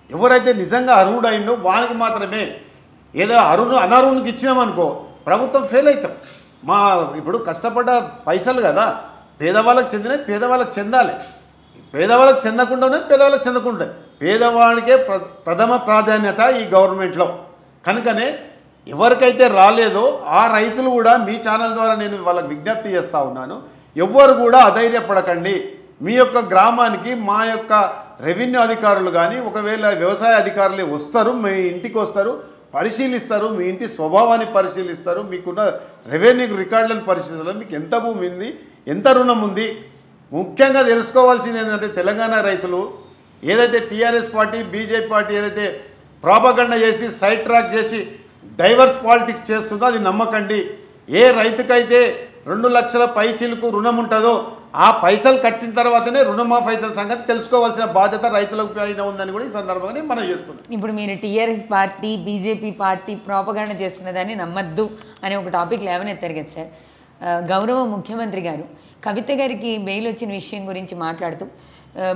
ఎవరైతే నిజంగా అర్హుడైందో వానికి మాత్రమే. ఏదో అనర్హునికి ఇచ్చినామనుకో ప్రభుత్వం ఫెయిల్ అవుతాం. ఇప్పుడు కష్టపడ్డ పైసలు కదా, పేదవాళ్ళకి చెందినవి పేదవాళ్ళకి చెందాలి, పేదవాళ్ళకి చెందకుండానే పేదవాళ్ళకి చెందకుండా పేదవాడికే ప్రథమ ప్రాధాన్యత ఈ గవర్నమెంట్లో. కనుకనే ఎవరికైతే రాలేదో ఆ రైతులు కూడా మీ ఛానల్ ద్వారా నేను వాళ్ళకి విజ్ఞప్తి చేస్తూ ఉన్నాను, ఎవ్వరు కూడా అధైర్యపడకండి. మీ యొక్క గ్రామానికి మా యొక్క రెవెన్యూ అధికారులు కానీ ఒకవేళ వ్యవసాయ అధికారులే వస్తారు, మీ ఇంటికి వస్తారు, పరిశీలిస్తారు, మీ ఇంటి స్వభావాన్ని పరిశీలిస్తారు, మీకున్న రెవెన్యూ రికార్డులను పరిశీలిస్తారు, మీకు ఎంత భూమి ఉంది, ఎంత రుణం ఉంది. ముఖ్యంగా తెలుసుకోవాల్సింది ఏంటంటే తెలంగాణ రైతులు ఏదైతే టీఆర్ఎస్ పార్టీ బీజేపీ పార్టీ ఏదైతే ప్రాపగండ చేసి సైడ్ ట్రాక్ చేసి డైవర్స్ పాలిటిక్స్ చేస్తుందో అది నమ్మకండి. ఏ రైతుకైతే 2 లక్షల పైచీలకు రుణం ఉంటుందో ఆ పైసలు కట్టిన తర్వాతనే రుణమాఫీ అవుతున్న సంగతి తెలుసుకోవాల్సిన బాధ్యత రైతులకు పైన ఉందని కూడా ఈ సందర్భంగా మనం చేస్తున్నాం. ఇప్పుడు మీరు TRS party BJP party propaganda చేస్తున్నదాన్ని నమ్మద్దు అనే ఒక టాపిక్ లేవనెత్తారు కదా సార్. గౌరవ ముఖ్యమంత్రి గారు కవిత గారికి బెయిల్ వచ్చిన విషయం గురించి మాట్లాడుతూ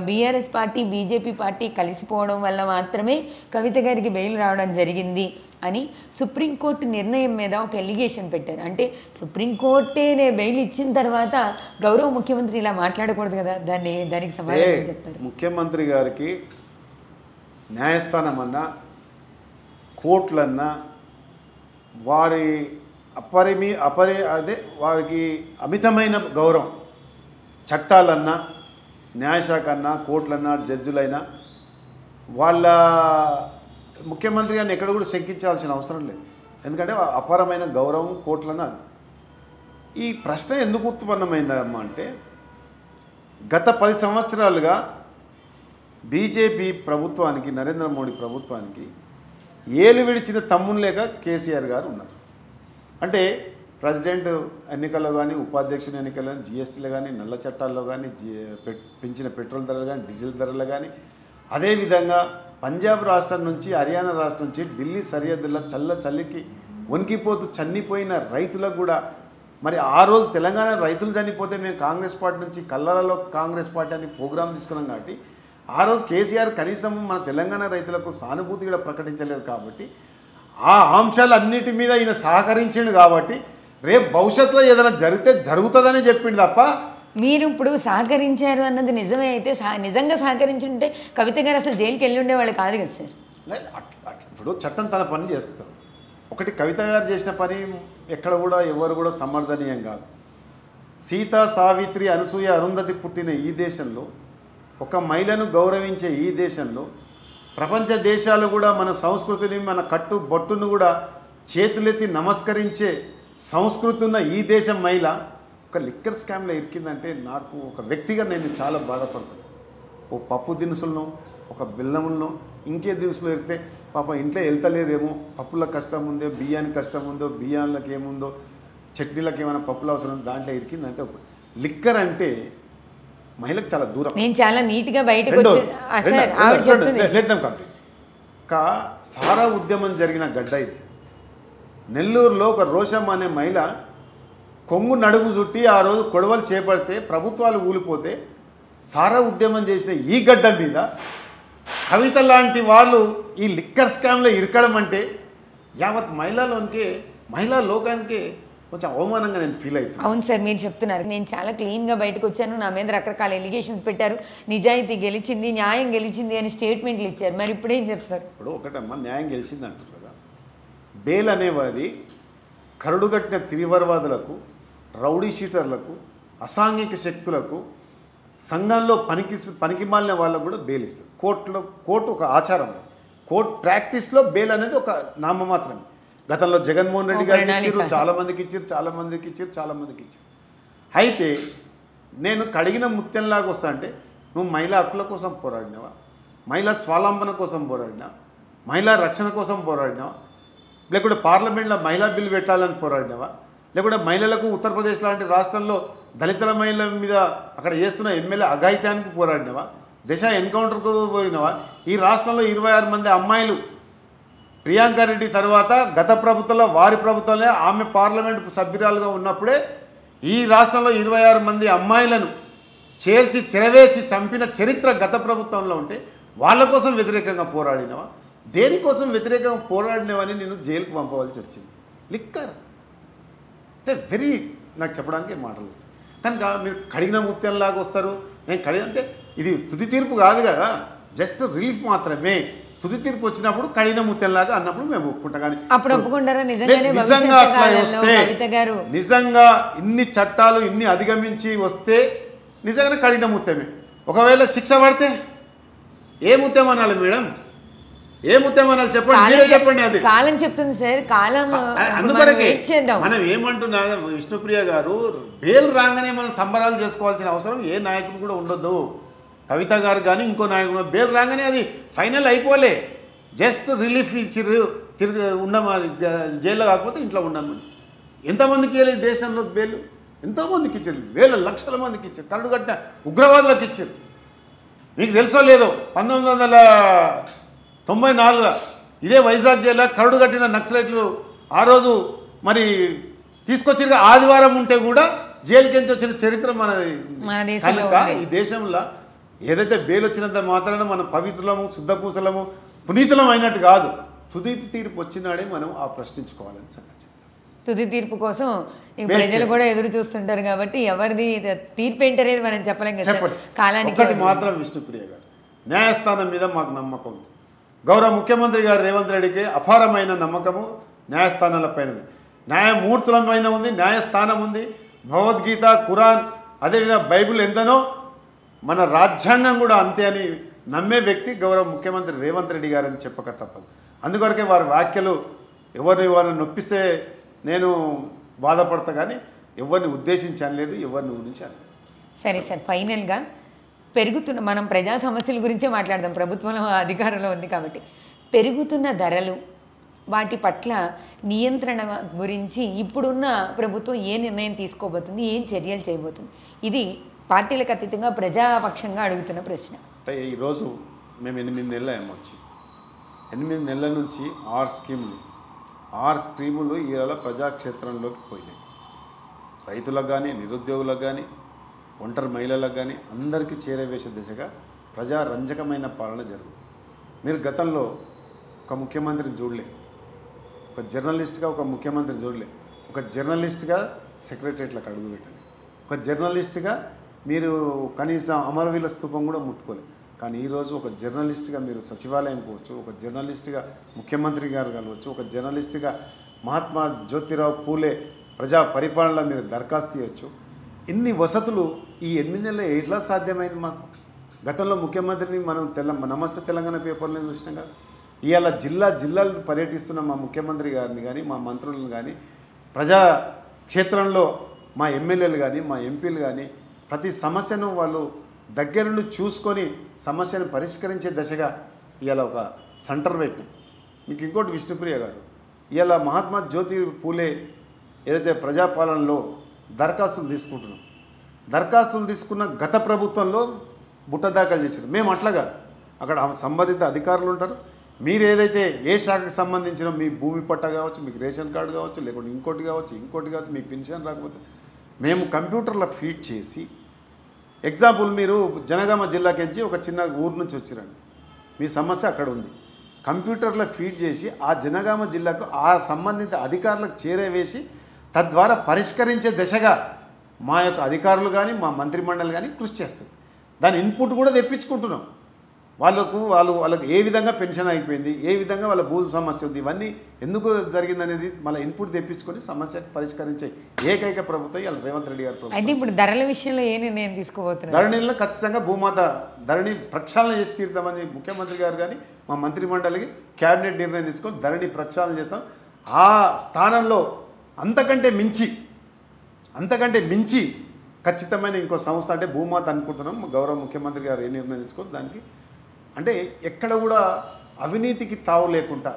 బీఆర్ఎస్ పార్టీ బీజేపీ పార్టీ కలిసిపోవడం వల్ల మాత్రమే కవిత గారికి బెయిల్ రావడం జరిగింది అని సుప్రీంకోర్టు నిర్ణయం మీద ఒక ఎలిగేషన్ పెట్టారు. అంటే సుప్రీంకోర్టే బెయిల్ ఇచ్చిన తర్వాత గౌరవ ముఖ్యమంత్రి ఇలా మాట్లాడకూడదు కదా, దానికి సమాధానం చెప్తారు. ముఖ్యమంత్రి గారికి న్యాయస్థానం అన్నా కోర్టులన్నా వారి వారికి అమితమైన గౌరవం, చట్టాలన్నా న్యాయశాఖ అన్నా కోర్టులన్నా జడ్జులైనా వాళ్ళ ముఖ్యమంత్రి గారిని ఎక్కడ కూడా శంకించాల్సిన అవసరం లేదు. ఎందుకంటే అపారమైన గౌరవం కోర్టులన్నా. ఈ ప్రశ్న ఎందుకు ఉత్పన్నమైందమ్మా అంటే గత 10 సంవత్సరాలుగా బీజేపీ ప్రభుత్వానికి నరేంద్ర మోడీ ప్రభుత్వానికి ఏలు విడిచిన తమ్ముని లేక కేసీఆర్ గారు ఉన్నారు. అంటే ప్రెసిడెంట్ ఎన్నికల్లో కానీ ఉపాధ్యక్షుని ఎన్నికల్లో కానీ జిఎస్టీలో కానీ నల్ల చట్టాల్లో కానీ పెంచిన పెట్రోల్ ధరలు కానీ డీజిల్ ధరలు కానీ అదేవిధంగా పంజాబ్ రాష్ట్రం నుంచి హర్యానా రాష్ట్రం నుంచి ఢిల్లీ సరిహద్దుల్లో చల్లికి వణికిపోతూ చనిపోయిన రైతులకు కూడా మరి ఆ రోజు తెలంగాణ రైతులు చనిపోతే మేము కాంగ్రెస్ పార్టీ నుంచి కళ్ళలలో కాంగ్రెస్ పార్టీ అని ప్రోగ్రాం తీసుకున్నాం. కాబట్టి ఆ రోజు కేసీఆర్ కనీసం మన తెలంగాణ రైతులకు సానుభూతి కూడా ప్రకటించలేదు. కాబట్టి ఆ అంశాలన్నిటి మీద ఈయన సహకరించిండు. కాబట్టి రేపు భవిష్యత్తులో ఏదైనా జరిగితే జరుగుతుందని చెప్పిండు తప్ప మీరు ఇప్పుడు సహకరించారు అన్నది నిజమే అయితే నిజంగా సహకరించుంటే కవిత గారు అసలు జైలుకి వెళ్ళి ఉండేవాళ్ళు కాదు కదా సార్. ఇప్పుడు చట్టం తన పని చేస్తారు. ఒకటి కవిత గారు చేసిన పని ఎక్కడ కూడా ఎవరు కూడా సమర్థనీయం కాదు. సీత సావిత్రి అనసూయ అరుంధతి పుట్టిన ఈ దేశంలో ఒక మహిళను గౌరవించే ఈ దేశంలో ప్రపంచ దేశాలు కూడా మన సంస్కృతిని మన కట్టు బొట్టును కూడా చేతులెత్తి నమస్కరించే సంస్కృతి ఉన్న ఈ దేశం మహిళ ఒక లిక్కర్ స్కామ్లో ఇరికిందంటే నాకు ఒక వ్యక్తిగా నేను చాలా బాధపడుతున్నాను. ఓ పప్పు దినుసులను ఒక బెల్లములను ఇంకే దినుసులు ఇరికితే పాప ఇంట్లో వెళ్తలేదేమో, పప్పుల కష్టం ఉందో బియ్యానికి కష్టం ఉందో బియ్యాలకు ఏముందో చట్నీలకు ఏమైనా పప్పులు అవసరం దాంట్లో ఇరికిందంటే ఒక లిక్కర్ అంటే మహిళకు చాలా దూరం. నేను చాలా నీట్గా బయటకు సారా ఉద్యమం జరిగిన గడ్డ ఇది. నెల్లూరులో ఒక రోషమ్మ అనే మహిళ కొంగు నడుము చుట్టి ఆ రోజు కొడవలు చేపడితే ప్రభుత్వాలు ఊలిపోతే సారా ఉద్యమం చేసిన ఈ గడ్డ మీద కవిత లాంటి వాళ్ళు ఈ లిక్కర్ స్కామ్లో ఇరకడం అంటే యావత్ మహిళా లోకానికే కొంచెం అవమానంగా నేను ఫీల్ అవుతాను. అవును సార్, మీరు చెప్తున్నారు నేను చాలా క్లీన్గా బయటకు వచ్చాను, నా మీద రకరకాల ఎలిగేషన్స్ పెట్టారు, నిజాయితీ గెలిచింది, న్యాయం గెలిచింది అని స్టేట్మెంట్లు ఇచ్చారు. మరి ఇప్పుడు ఏం చెప్తారు? ఇప్పుడు ఒకటమ్మా, న్యాయం గెలిచింది అంటారు కదా. బెయిల్ అనేవాది కరుడుగట్టిన తీవ్రవాదులకు, రౌడీ షీటర్లకు, అసాంఘిక శక్తులకు, సంఘంలో పనికి మాలిన వాళ్ళకు కూడా బెయిల్ ఇస్తుంది. కోర్టు ఒక ఆచారం, కోర్టు ప్రాక్టీస్లో బెయిల్ అనేది ఒక నామమాత్రమే. గతంలో జగన్మోహన్ రెడ్డి గారికి ఇచ్చారు, చాలామందికి ఇచ్చారు. అయితే నేను కడిగిన ముత్యంలాగా వస్తా అంటే నువ్వు మహిళా హక్కుల కోసం పోరాడినావా, మహిళా స్వావలంబన కోసం పోరాడినా, మహిళా రక్షణ కోసం పోరాడినావా, లేకుంటే పార్లమెంట్లో మహిళా బిల్లు పెట్టాలని పోరాడినావా, లేకుంటే మహిళలకు ఉత్తరప్రదేశ్ లాంటి రాష్ట్రంలో దళితుల మహిళల మీద అక్కడ చేస్తున్న ఎమ్మెల్యే అఘాయిత్యానికి పోరాడినావా, దిశ ఎన్కౌంటర్కు పోయినావా? ఈ రాష్ట్రంలో 26 మంది అమ్మాయిలు ప్రియాంకారెడ్డి తర్వాత గత ప్రభుత్వంలో వారి ప్రభుత్వంలో ఆమె పార్లమెంటు సభ్యురాలుగా ఉన్నప్పుడే ఈ రాష్ట్రంలో 26 మంది అమ్మాయిలను చేర్చి చెరవేసి చంపిన చరిత్ర గత ప్రభుత్వంలో ఉంటే వాళ్ళ కోసం వ్యతిరేకంగా పోరాడినవా? దేనికోసం వ్యతిరేకంగా పోరాడినవని నేను జైలుకు పంపవలసి వచ్చింది. లిక్కర్ అంటే నాకు చెప్పడానికి మాటలు వస్తాయి. కనుక మీరు కడిగిన ముత్యంలాగా వస్తారు. నేను అంటే ఇది తుది తీర్పు కాదు కదా, జస్ట్ రిలీఫ్ మాత్రమే. తుది తీర్పు వచ్చినప్పుడు కడిగిన ముత్యంలాగా అన్నప్పుడు మేము ఒప్పుకుంటాం. కానీ అప్పుడు ఒప్పుకుంటారా? నిజంగా అట్లా వస్తే, నిజంగా ఇన్ని చట్టాలు ఇన్ని అధిగమించి వస్తే నిజంగానే కడిగిన ముత్యమే. ఒకవేళ శిక్ష పడితే ఏ ముత్యం అనాలి మేడం? ఏ ముత్యం అనాలి చెప్పండి, చెప్పండి. అది కాలం చెప్తుంది సార్, కాలం. అందుకొరకే మనం ఏమంటున్నా విష్ణుప్రియ గారు, బెయిల్ రాగానే మనం సంబరాలు చేసుకోవాల్సిన అవసరం ఏ నాయకుడు కూడా ఉండొద్దు. కవిత గారు కానీ ఇంకో నాయకుడు బెయిల్ రాగానే అది ఫైనల్ అయిపోలే, జస్ట్ రిలీఫ్ ఇచ్చిర్రు, తిరిగి ఉండమని, జైల్లో కాకపోతే ఇంట్లో ఉండమని. ఎంతమందికి ఇవ్వలేదు దేశంలో బెయిల్? ఎంతోమందికి ఇచ్చారు, వేల లక్షల మందికి ఇచ్చారు. కరడుగట్టిన ఉగ్రవాదులకు ఇచ్చారు. మీకు తెలుసో లేదో 1994 ఇదే వైజాగ్ జైల్లో కరడుగట్టిన నక్సలైట్లు ఆ రోజు మరి తీసుకొచ్చి ఆదివారం ఉంటే కూడా జైలుకి వచ్చిన చరిత్ర మనది. కనుక ఈ దేశంలో ఏదైతే బెయిల్ వచ్చినంత మాత్రాన మనం పవిత్రులము, శుద్ధపూసలము, పునీతులం అయినట్టు కాదు. తుది తీర్పు వచ్చినాడే మనం ఆ ప్రశ్నించుకోవాలని సంగతి చెప్తాం. తుది తీర్పు కోసం ప్రజలు కూడా ఎదురు చూస్తుంటారు కాబట్టి ఎవరిది తీర్పు ఏంటనేది మనం చెప్పలేం కదా. కాలానికి ఒకటి మాత్రం విష్ణుప్రియ గారు, న్యాయస్థానం మీద మాకు నమ్మకం ఉంది. గౌరవ ముఖ్యమంత్రి గారు రేవంత్ రెడ్డికి అపారమైన నమ్మకము న్యాయస్థానాల పైన ఉంది, న్యాయమూర్తుల పైన ఉంది, న్యాయస్థానం ఉంది. భగవద్గీత, ఖురాన్, అదేవిధంగా బైబిల్ ఎంతనో మన రాజ్యాంగం కూడా అంతే అని నమ్మే వ్యక్తి గౌరవ ముఖ్యమంత్రి రేవంత్ రెడ్డి గారని చెప్పక తప్పదు. అందుకొరకే వారి వ్యాఖ్యలు వారిని నొప్పిస్తే నేను బాధపడతా, కానీ ఎవరిని ఉద్దేశించి అనలేదు, ఎవరిని గురించి అనలేదు. సరే సార్, ఫైనల్గా పెరుగుతున్న మనం ప్రజా సమస్యల గురించే మాట్లాడదాం, ప్రభుత్వంలో అధికారంలో ఉంది కాబట్టి. పెరుగుతున్న ధరలు, వాటి పట్ల నియంత్రణ గురించి ఇప్పుడున్న ప్రభుత్వం ఏ నిర్ణయం తీసుకోబోతుంది, ఏం చర్యలు చేయబోతుంది? ఇది పార్టీలకు అతీతంగా ప్రజాపక్షంగా అడుగుతున్న ప్రశ్న. అంటే ఈరోజు మేము 8 నెలలు ఏమొచ్చి 8 నెలల నుంచి 6 స్కీములు ఇవాళ ప్రజాక్షేత్రంలోకి పోయినాయి. రైతులకు కానీ, నిరుద్యోగులకు కానీ, ఒంటరి మహిళలకు కానీ అందరికీ చేరవేసే దిశగా ప్రజారంజకమైన పాలన జరుగుతుంది. మీరు గతంలో ఒక ముఖ్యమంత్రిని చూడలే, ఒక జర్నలిస్ట్గా ఒక ముఖ్యమంత్రి చూడలే, ఒక జర్నలిస్ట్గా సెక్రటరియట్లకు అడుగుపెట్టలే, ఒక జర్నలిస్ట్గా మీరు కనీసం అమరవీరుల స్తూపం కూడా ముట్టుకోలేదు. కానీ ఈరోజు ఒక జర్నలిస్ట్గా మీరు సచివాలయం పోవచ్చు, ఒక జర్నలిస్ట్గా ముఖ్యమంత్రి గారు కలవచ్చు, ఒక జర్నలిస్ట్గా మహాత్మా జ్యోతిరావు పూలే ప్రజా పరిపాలనలో మీరు దరఖాస్తు చేయొచ్చు. ఇన్ని వసతులు ఈ 8 నెలలు ఎట్లా సాధ్యమైంది మాకు? గతంలో ముఖ్యమంత్రిని మనం నమస్తే తెలంగాణ పేపర్లో చూసినాం కదా. ఇవాళ జిల్లాలు పర్యటిస్తున్న మా ముఖ్యమంత్రి గారిని కానీ, మా మంత్రులను కానీ, ప్రజా క్షేత్రంలో మా ఎమ్మెల్యేలు కానీ, మా ఎంపీలు కానీ ప్రతి సమస్యను వాళ్ళు దగ్గరుండి చూసుకొని సమస్యను పరిష్కరించే దశగా ఇవాళ ఒక సెంటర్ పెట్టినాం. మీకు ఇంకోటి విష్ణుప్రియ గారు, ఇవాళ మహాత్మా జ్యోతి పూలే ఏదైతే ప్రజాపాలనలో దరఖాస్తులు తీసుకుంటున్నాం, దరఖాస్తులు తీసుకున్న గత ప్రభుత్వంలో బుట్ట దాఖలు చేశారు. మేము అట్లాగా అక్కడ సంబంధిత అధికారులు ఉంటారు, మీరు ఏదైతే ఏ శాఖకు సంబంధించిన మీ భూమి పట్ట కావచ్చు, మీకు రేషన్ కార్డు కావచ్చు, లేకుంటే ఇంకోటి కావచ్చు, మీ పెన్షన్ రాకపోతే మేము కంప్యూటర్లో ఫీడ్ చేసి, ఎగ్జాంపుల్ మీరు జనగామ జిల్లాకించి ఒక చిన్న ఊరు నుంచి వచ్చిరండి, మీ సమస్య అక్కడ ఉంది, కంప్యూటర్లో ఫీడ్ చేసి ఆ జనగామ జిల్లాకు ఆ సంబంధిత అధికారులకు చేరవేసి తద్వారా పరిష్కరించే దిశగా మా యొక్క అధికారులు కానీ, మా మంత్రిమండలి కానీ కృషి చేస్తుంది. దాని ఇన్పుట్ కూడా తెప్పించుకుంటున్నాం. వాళ్ళకు ఏ విధంగా పెన్షన్ అయిపోయింది, ఏ విధంగా వాళ్ళ భూ సమస్య ఉంది, ఇవన్నీ ఎందుకు జరిగిందనేది మళ్ళీ ఇన్పుట్ తెప్పించుకొని సమస్యకు పరిష్కరించే ఏకైక ప్రభుత్వం ఇవాళ రేవంత్ రెడ్డి గారి ప్రభుత్వం. అయితే ఇప్పుడు ధరల విషయంలో ఏ నిర్ణయం తీసుకోబోతున్నారు? ధరణిలో ఖచ్చితంగా భూమాత ధరణి ప్రక్షాళన చేసి తీరుతామని ముఖ్యమంత్రి గారు కానీ మా మంత్రి మండలికి క్యాబినెట్ నిర్ణయం తీసుకొని ధరణి ప్రక్షాళన చేస్తాం. ఆ స్థానంలో అంతకంటే మించి ఖచ్చితమైన ఇంకో సంస్థ అంటే భూమాత అనుకుంటున్నాం. గౌరవ ముఖ్యమంత్రి గారు ఏ నిర్ణయం తీసుకొని దానికి అంటే ఎక్కడ కూడా అవినీతికి తావు లేకుండా,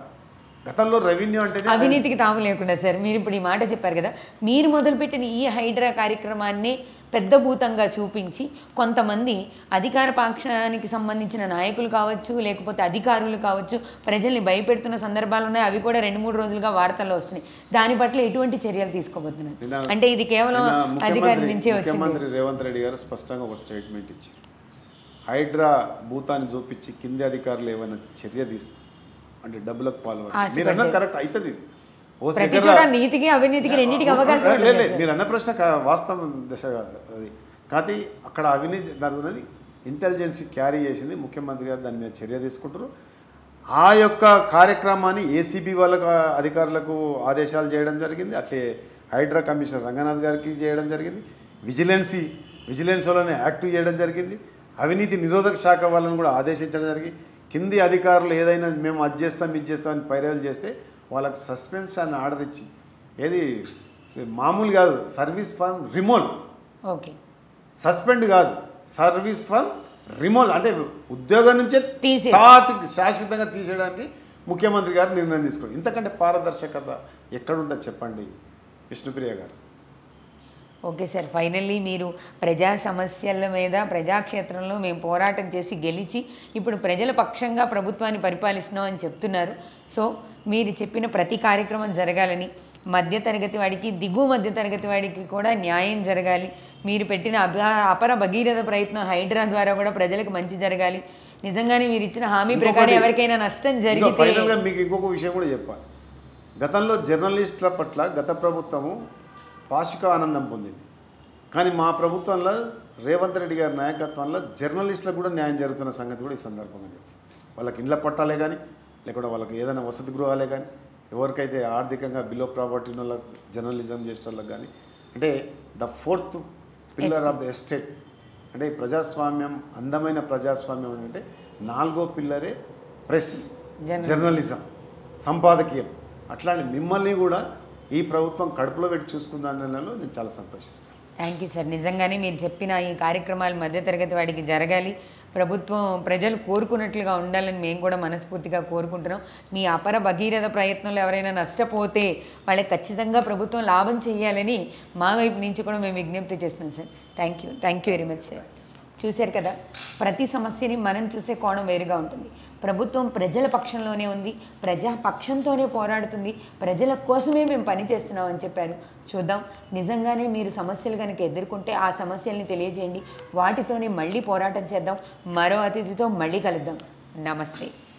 గతంలో రెవెన్యూ అంటే అవినీతికి తావు లేకుండా సార్, మీరు ఇప్పుడు ఈ మాట చెప్పారు కదా, మీరు మొదలుపెట్టిన ఈ హైడ్రా కార్యక్రమాన్ని పెద్ద భూతంగా చూపించి కొంతమంది అధికార పక్షానికి సంబంధించిన నాయకులు కావచ్చు, లేకపోతే అధికారులు కావచ్చు, ప్రజల్ని భయపెడుతున్న సందర్భాలు ఉన్నాయి. అవి కూడా 2-3 రోజులుగా వార్తల్లో వస్తున్నాయి. దాని పట్ల ఎటువంటి చర్యలు తీసుకోబోతున్నారు? అంటే ఇది కేవలం అధికారి నుంచే వచ్చింది. ముఖ్యమంత్రి రేవంత్ రెడ్డి గారు స్పష్టంగా ఒక స్టేట్మెంట్ ఇచ్చారు. హైడ్రా భూతాన్ని చూపించి కింది అధికారులు ఏమైనా చర్య తీస్తారు అంటే డబ్బులకు పాల్పడాలి. మీరు అన్నది కరెక్ట్ అవుతుంది. ఇది ప్రతి చోట నీతికి అవినీతికి రెండింటికి అవకాశం ఉంటుంది లేదు, మీరు అన్న ప్రశ్న వాస్తవం దశ కాదు అది. కానీ అక్కడ అవినీతి జరుగుతున్నది, ఇంటెలిజెన్స్ క్యారీ చేసింది, ముఖ్యమంత్రి గారు దాని మీద చర్య తీసుకుంటారు. ఆ యొక్క కార్యక్రమాన్ని ఏసీబీ వాళ్ళకు అధికారులకు ఆదేశాలు చేయడం జరిగింది. అట్లే హైడ్రా కమిషనర్ రంగనాథ్ గారికి చేయడం జరిగింది. విజిలెన్స్ వాళ్ళని యాక్టివ్ చేయడం జరిగింది. అవినీతి నిరోధక శాఖ వాళ్ళని కూడా ఆదేశించడం జరిగింది. కింది అధికారులు ఏదైనా మేము అది చేస్తాం ఇది చేస్తామని పైరవీలు చేస్తే వాళ్ళకి సస్పెన్షన్ ఆర్డర్ ఇచ్చి, ఏది మామూలు కాదు, service for removal, okay, suspend కాదు, సర్వీస్ ఫర్ రిమోల్, అంటే ఉద్యోగం నుంచే శాశ్వతంగా తీసేయడానికి ముఖ్యమంత్రి గారు నిర్ణయం తీసుకోండి. ఇంతకంటే పారదర్శకత ఎక్కడుంటుంది చెప్పండి విష్ణుప్రియ గారు. ఓకే సార్, ఫైనల్లీ మీరు ప్రజా సమస్యల మీద ప్రజాక్షేత్రంలో మేము పోరాటం చేసి గెలిచి ఇప్పుడు ప్రజల పక్షంగా ప్రభుత్వాన్ని పరిపాలిస్తున్నాం అని చెప్తున్నారు. సో మీరు చెప్పిన ప్రతి కార్యక్రమం జరగాలని, మధ్యతరగతి వాడికి, దిగువ మధ్యతరగతి వాడికి కూడా న్యాయం జరగాలి. మీరు పెట్టిన అపర భగీరథ ప్రయత్నం హైడ్రా ద్వారా కూడా ప్రజలకు మంచి జరగాలి. నిజంగానే మీరు ఇచ్చిన హామీ ప్రకారం ఎవరికైనా నష్టం జరిగితే, మీకు ఇంకొక విషయం కూడా చెప్పాలి. గతంలో జర్నలిస్టుల పట్ల గత ప్రభుత్వము పాక్షిక ఆనందం పొందింది. కానీ మా ప్రభుత్వంలో రేవంత్ రెడ్డి గారి నాయకత్వంలో జర్నలిస్టులకు కూడా న్యాయం జరుగుతున్న సంగతి కూడా ఈ సందర్భంగా చెప్పి, వాళ్ళకి ఇండ్ల పట్టాలే కానీ, లేకుంటే వాళ్ళకి ఏదైనా వసతి గృహాలే కానీ, ఎవరికైతే ఆర్థికంగా బిలో ప్రాపర్టీ వాళ్ళకి, జర్నలిజం చేసే వాళ్ళకి కానీ, అంటే the 4th pillar of the estate, అంటే ప్రజాస్వామ్యం, అందమైన ప్రజాస్వామ్యం అంటే 4వ పిల్లరే ప్రెస్, జర్నలిజం, సంపాదకీయం. అట్లాంటి మిమ్మల్ని కూడా ఈ ప్రభుత్వం కడుపులో పెట్టి చూసుకుందనలో నేను చాలా సంతోషిస్తాను. Thank you sir. నిజంగానే మీరు చెప్పిన ఈ కార్యక్రమాలు మధ్యతరగతి వాడికి జరగాలి, ప్రభుత్వం ప్రజలు కోరుకున్నట్లుగా ఉండాలని మేము కూడా మనస్ఫూర్తిగా కోరుకుంటున్నాం. మీ అపర భగీరథ ప్రయత్నంలో ఎవరైనా నష్టపోతే వాళ్ళకి ఖచ్చితంగా ప్రభుత్వం లాభం చేయాలని మా వైపు నుంచి కూడా మేము విజ్ఞప్తి చేస్తున్నాం sir. Thank you very much sir. చూశారు కదా, ప్రతి సమస్యని మనం చూసే కోణం వేరుగా ఉంటుంది. ప్రభుత్వం ప్రజల పక్షంలోనే ఉంది, ప్రజా పక్షంతోనే పోరాడుతుంది, ప్రజల కోసమే మేము పనిచేస్తున్నామని చెప్పారు. చూద్దాం, నిజంగానే మీరు సమస్యలు కనుక ఎదుర్కొంటే ఆ సమస్యల్ని తెలియజేయండి, వాటితోనే మళ్ళీ పోరాటం చేద్దాం. మరో అతిథితో మళ్ళీ కలుద్దాం. నమస్తే.